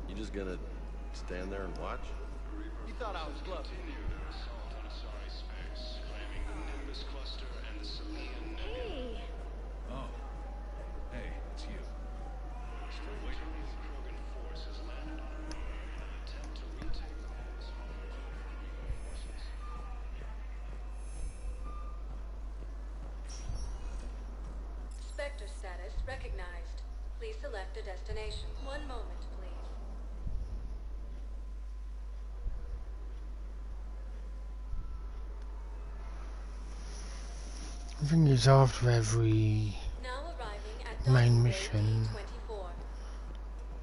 You just gonna stand there and watch? You thought I was bluffing. Continue their assault on Asari space, claiming the Nimbus cluster and the Salian Nebula. Oh. Hey, it's you. Still waiting. The Krogan force has landed on an attempt to retake the Mars home to the Reaper forces. Spectre status recognized. Please select a destination. One moment, please. The thing is, after every main mission,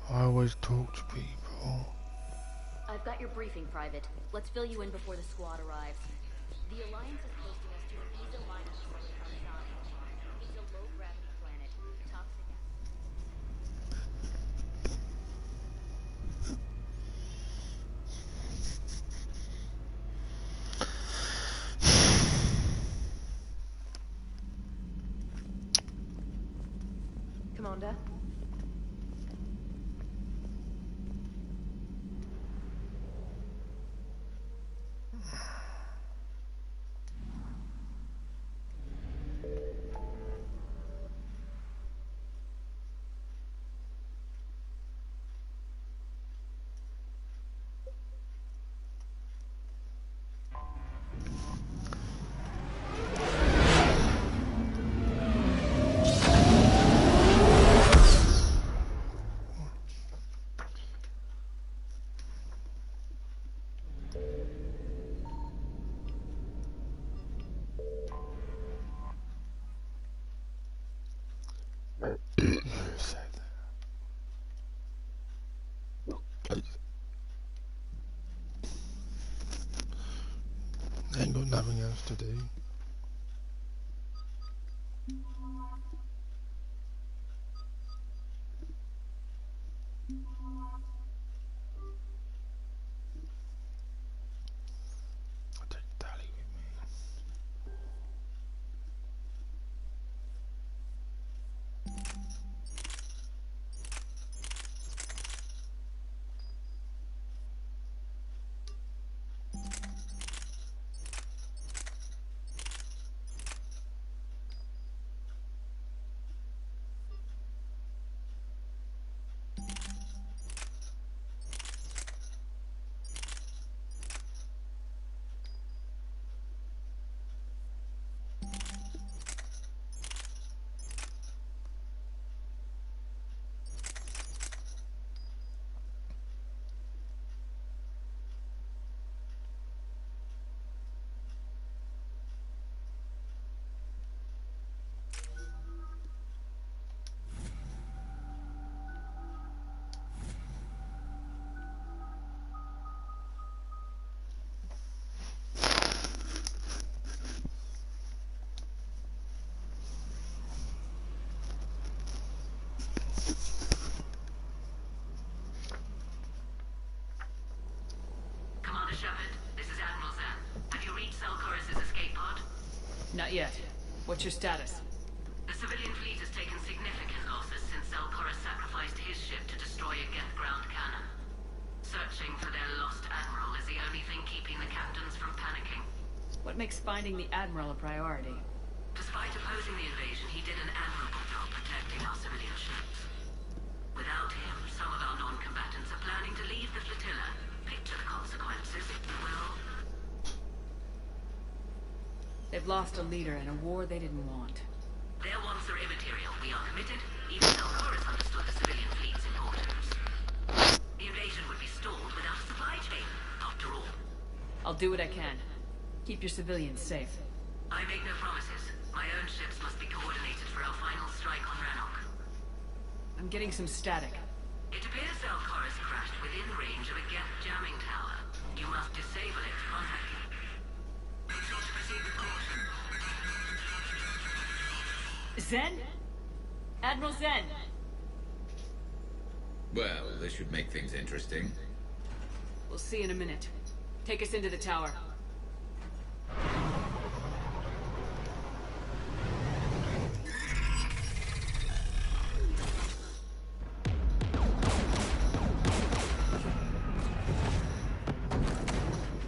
I always talk to people. I've got your briefing, Private. Let's fill you in before the squad arrives. The Alliance is posting us to an Ezo mining facility outside. It's a low-gravity planet. Toxic. Commander? Ain't got nothing else to do. I'll take Dally with me. Not yet. What's your status? The civilian fleet has taken significant losses since Zelkorus sacrificed his ship to destroy a Geth ground cannon. Searching for their lost admiral is the only thing keeping the captains from panicking. What makes finding the admiral a priority? Despite opposing the invasion, he did an admirable job protecting our civilian ships. Without him, some of our non-combatants are planning to leave the flotilla. Picture the consequences. Well, they've lost a leader in a war they didn't want. their wants are immaterial. We are committed. Even Zelkorus understood the civilian fleet's importance. The invasion would be stalled without a supply chain, after all. I'll do what I can. Keep your civilians safe. I make no promises. My own ships must be coordinated for our final strike on Rannoch. I'm getting some static. It appears Zelkorus crashed within range of a Geth jamming tower. You must disable it. Contact me. Make sure to proceed with caution. Zen? Admiral Zen! Well, this should make things interesting. We'll see in a minute. Take us into the tower.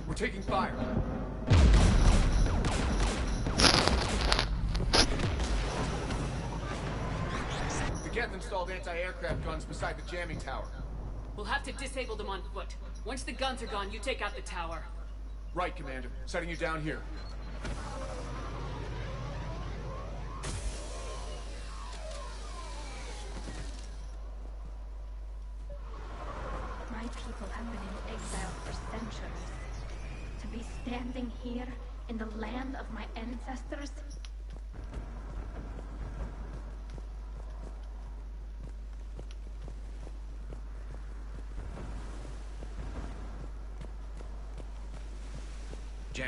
We're taking fire. The Geth installed anti-aircraft guns beside the jamming tower. We'll have to disable them on foot. Once the guns are gone, you take out the tower. Right, Commander. Setting you down here. My people have been in exile for centuries. To be standing here in the land of my ancestors,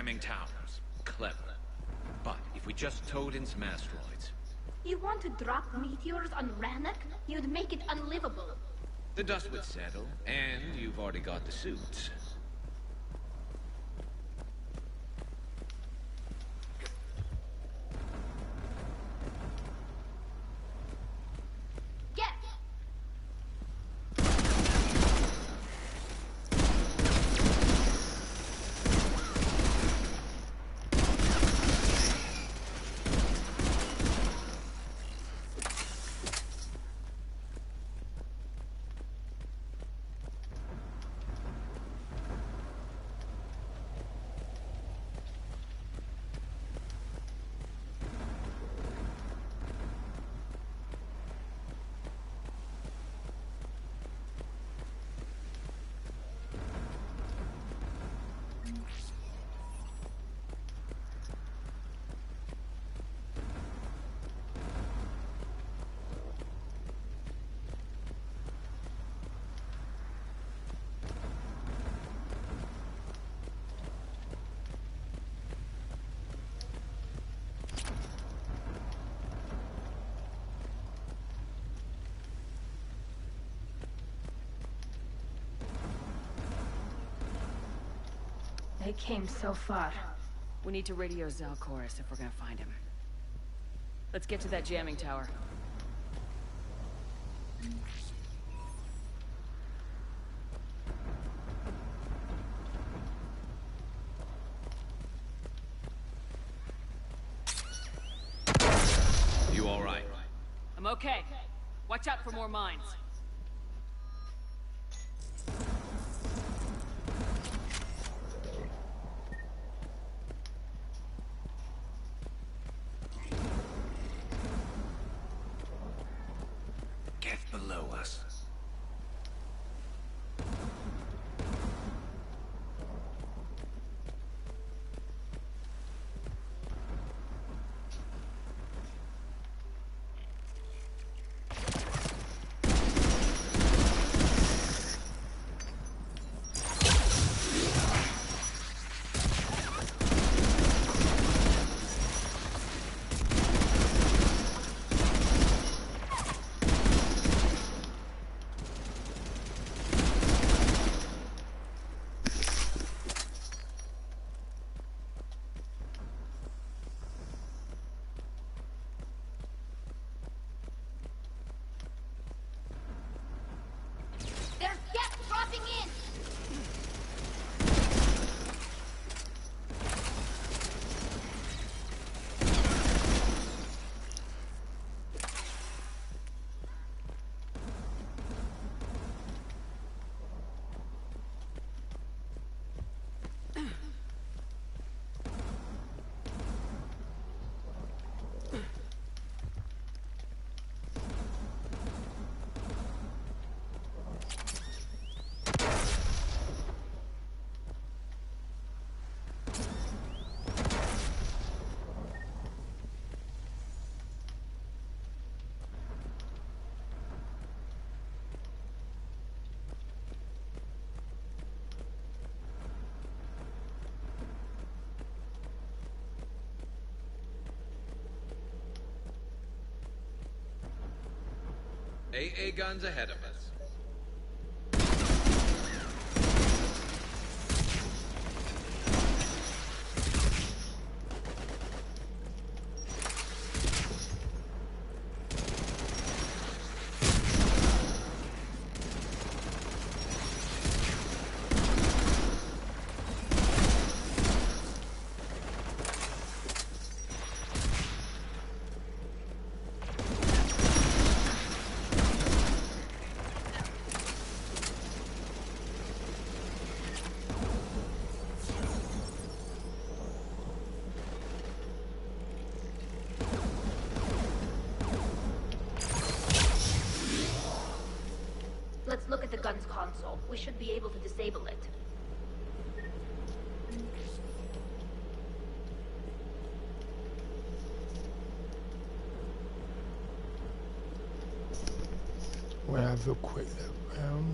Jamming towers. Clever. But if we just towed in some asteroids... You want to drop meteors on Rannoch? You'd make it unlivable. The dust would settle, and you've already got the suits. They came so far. We need to radio Zalcoris if we're gonna find him. Let's get to that jamming tower. You all right? I'm okay. Watch out for more mines. Geth below us. There's Geth dropping in! AA guns ahead of us. Let's look at the gun's console. We should be able to disable it. We'll have a quick look around.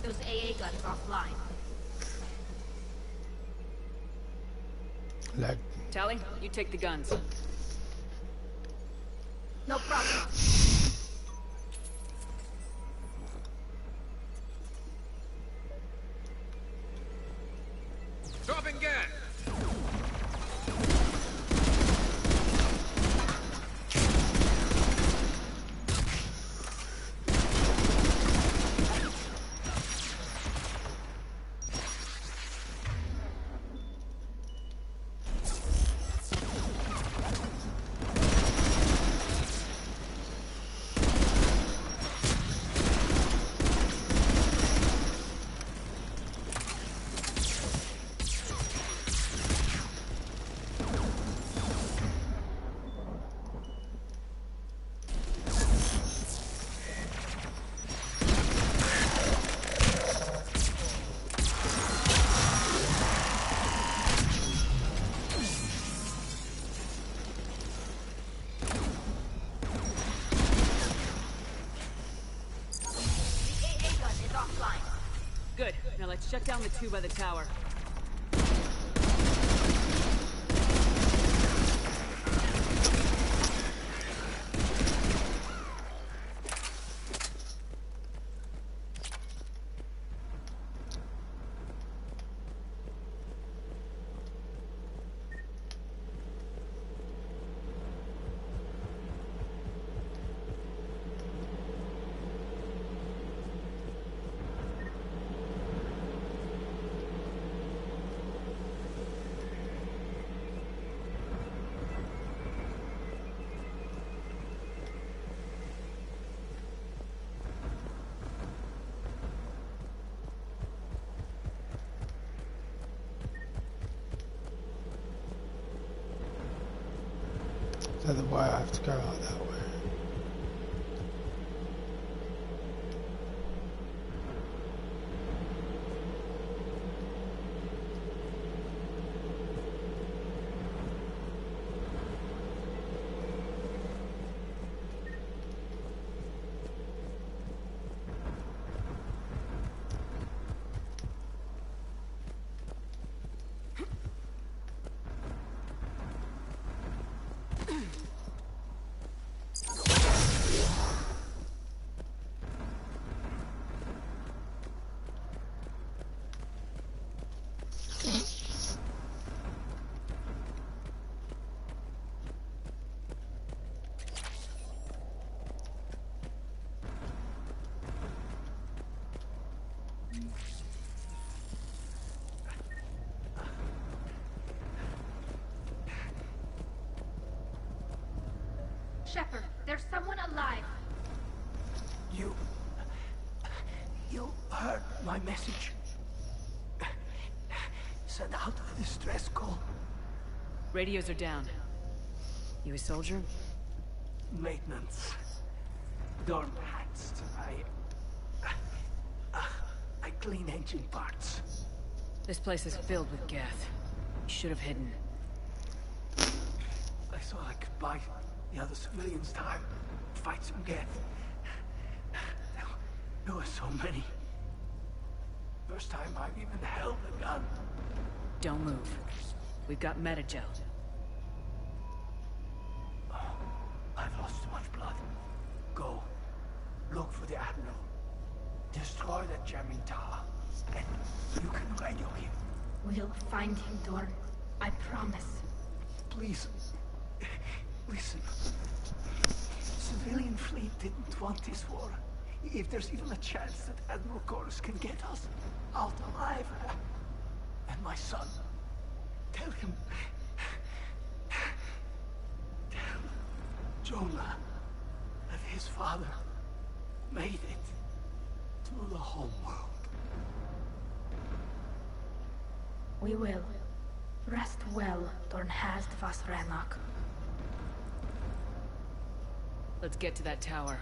Those AA guns offline. Like, Tally, you take the guns. No problem. Dropping gas! Good. Now let's shut down the two by the tower. is that the way I have to go out that way? Shepard, there's someone alive. You heard my message. Send out a distress call. Radios are down. You a soldier? Maintenance. Dorm hats. I clean engine parts. This place is filled with Geth. You should have hidden. I thought I could buy the other civilians time. Fight some Geth. There were so many. First time I've even held a gun. Don't move. We've got Metagel. I've lost too much blood. Go. Look for the Admiral. Destroy that jamming tower. And you can radio him. We'll find him, Dorn. I promise. Please. Listen. Civilian fleet didn't want this war. If there's even a chance that Admiral Chorus can get us out alive. And my son. Tell him. Tell Jonah that his father made it to the home world. We will. Rest well, Dorn hast vas Rannoch. Let's get to that tower.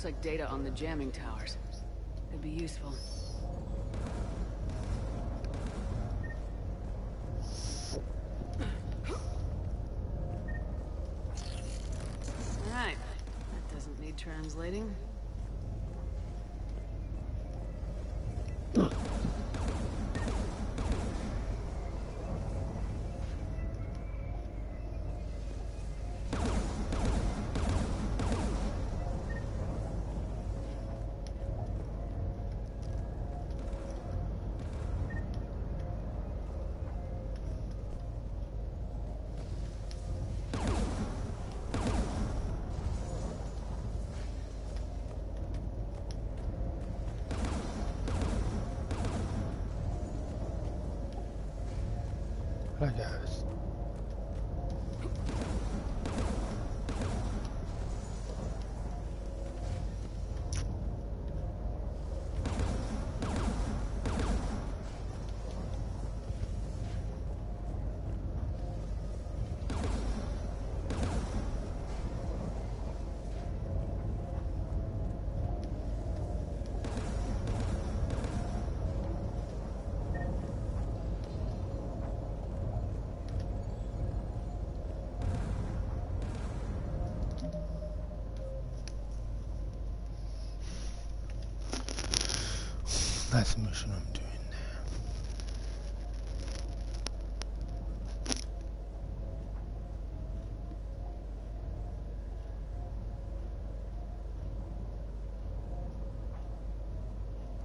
Looks like data on the jamming towers. Could be useful. Alright. That doesn't need translating. Hi guys. That's the mission I'm doing now.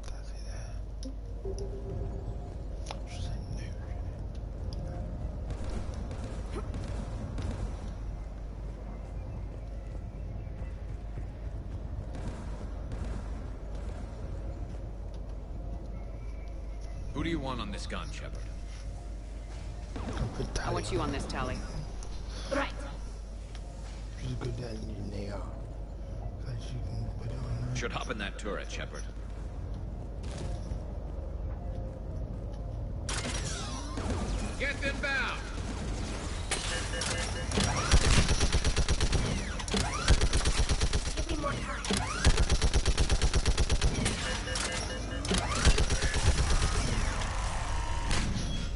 That's it there. Should say no, Who do you want on this gun, Shepard? I want you on this, Tally. Right. She's a good engineer. So she can put it on there. Should hop in that turret, Shepard. Get inbound! Give me more time.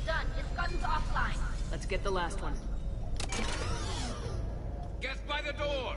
Done. This gun's offline. Let's get the last one. Geth by the door!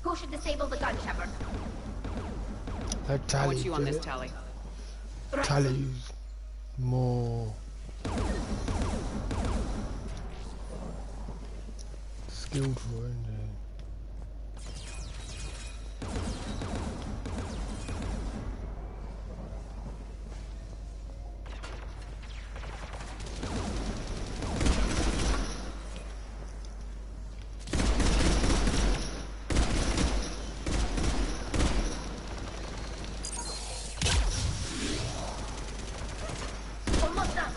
Who should disable the gun, Shepard? Let I Tally want you on do this, it. Tally. Tally's more skillful, isn't he? Almost done.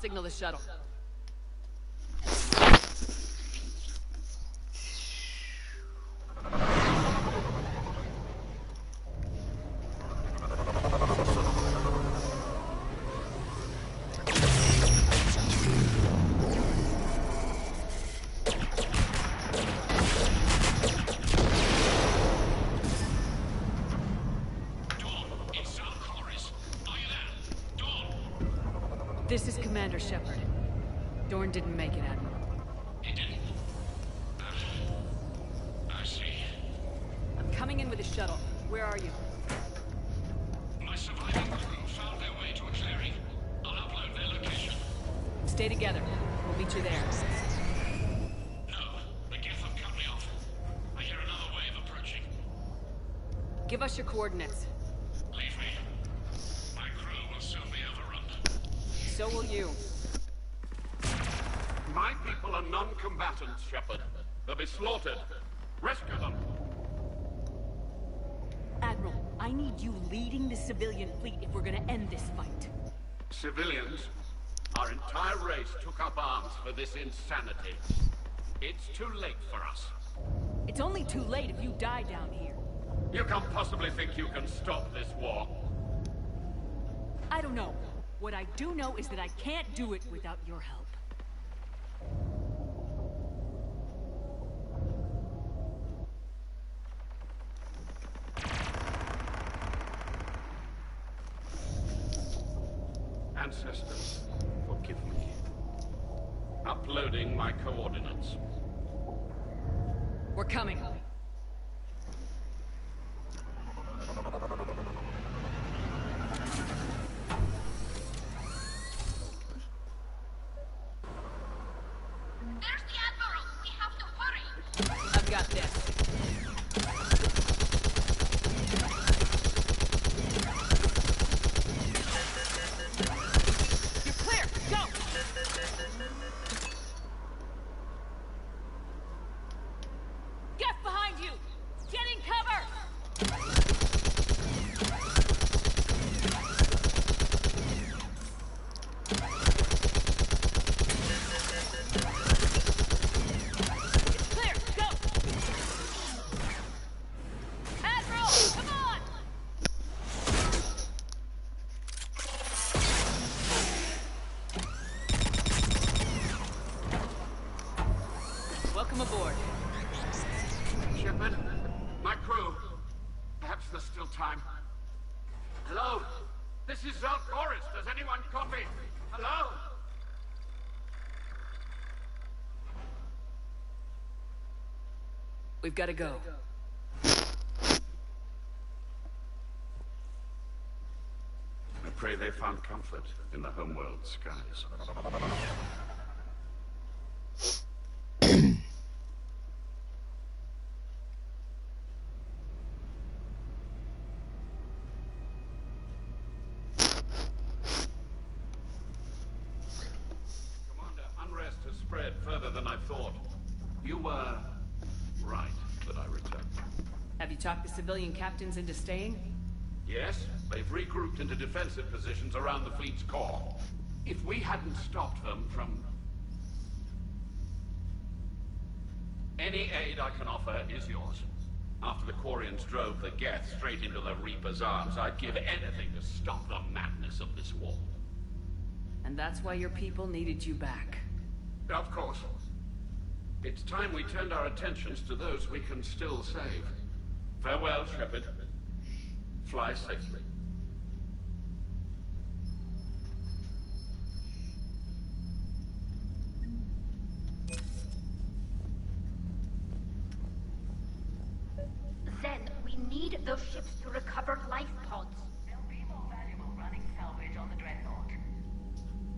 signal the shuttle. This is Commander Shepard. Dorn didn't make it, Admiral. He didn't? I see. I'm coming in with a shuttle. Where are you? My surviving crew found their way to a clearing. I'll upload their location. Stay together. We'll meet you there. No, the Geth have cut me off. I hear another wave approaching. Give us your coordinates. Leave me. My crew will soon be overrun. So will you. My people are non-combatants, Shepard. They'll be slaughtered. Rescue them. Admiral, I need you leading the civilian fleet if we're gonna end this fight. Civilians, our entire race took up arms for this insanity. It's too late for us. It's only too late if you die down here. You can't possibly think you can stop this war. I don't know. What I do know is that I can't do it without your help. Ancestors, forgive me. Uploading my coordinates. We're coming. There's the Admiral! We have to hurry! I've got this. You're clear! Go! Get behind you! Get in cover! Welcome aboard. Shepard, my crew. Perhaps there's still time. Hello? This is Zal'Goris. Does anyone copy? Hello? We've got to go. I pray they found comfort in the homeworld skies. Commander, unrest has spread further than I thought. You were right that I returned. Have you talked the civilian captains into staying? Yes, they've regrouped into defensive positions around the fleet's core. If we hadn't stopped them from... Any aid I can offer is yours. After the Quarians drove the Geth straight into the Reaper's arms, I'd give anything to stop the madness of this war. And that's why your people needed you back. Of course. It's time we turned our attentions to those we can still save. Farewell, Shepard. Fly safely. Then we need those ships to recover life pods. There'll be more valuable running salvage on the Dreadnought.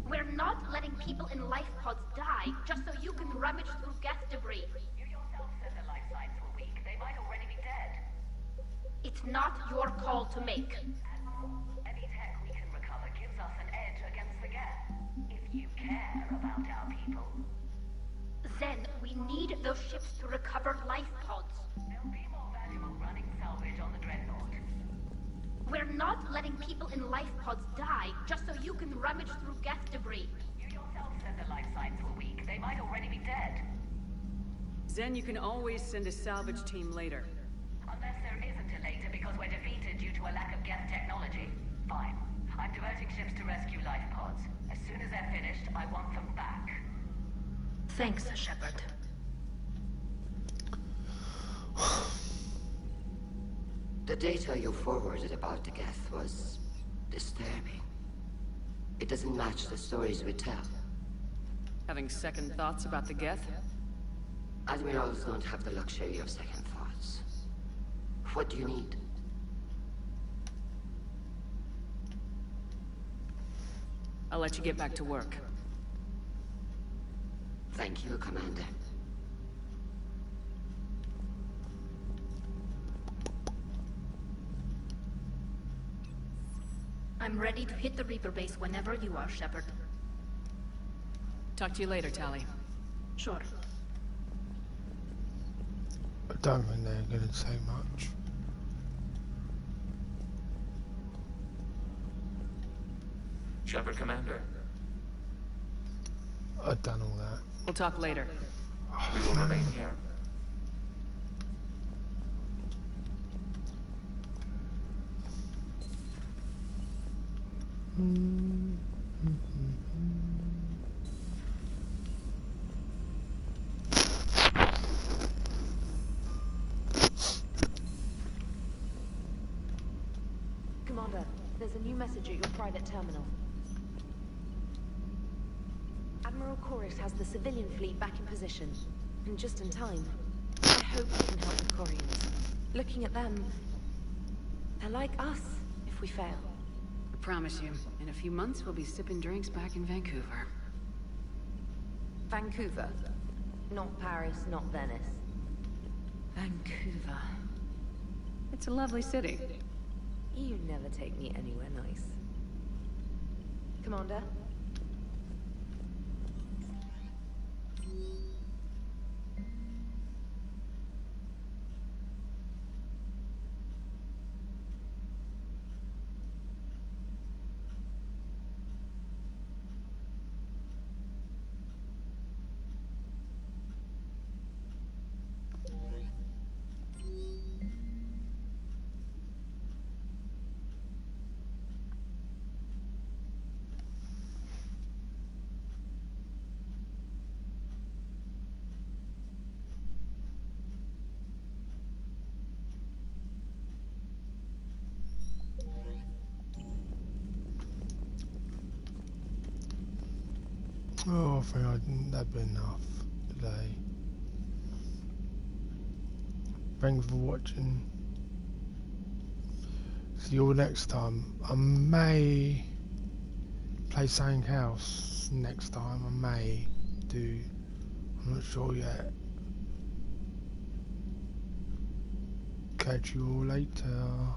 We're not letting people in life pods die just so you can rummage through Geth debris. You yourself said their life signs were weak. They might already be dead. It's not your call to make. Any tech we can recover gives us an edge against the Geth. If you care about our people. Then we need those ships to recover life pods. There'll be more valuable running salvage on the Dreadnought. We're not letting people in life pods die just so you can rummage through Geth debris. You that the life signs were weak, they might already be dead. Zen, you can always send a salvage team later. Unless there isn't a later because we're defeated due to a lack of Geth technology. Fine. I'm diverting ships to rescue life pods. As soon as they're finished, I want them back. Thanks, Shepard. The data you forwarded about the Geth was disturbing. It doesn't match the stories we tell. Having second thoughts about the Geth? Admirals don't have the luxury of second thoughts. What do you need? I'll let you get back to work. Thank you, Commander. I'm ready to hit the Reaper base whenever you are, Shepard. Talk to you later, Tali. Sure. I don't think they're going to say much. Shepard, Commander. I've done all that. We'll talk later. We will remain here. Commander, there's a new message at your private terminal. Admiral Chorus has the civilian fleet back in position, and just in time. I hope we can help the Quarians. Looking at them, they're like us if we fail. I promise you, in a few months we'll be sipping drinks back in Vancouver. Vancouver. Not Paris, not Venice. Vancouver. It's a lovely city. You never take me anywhere nice. Commander? Oh, I think that'd be enough today. Thanks for watching. See you all next time. I may play something else next time. I may do. I'm not sure yet. Catch you all later.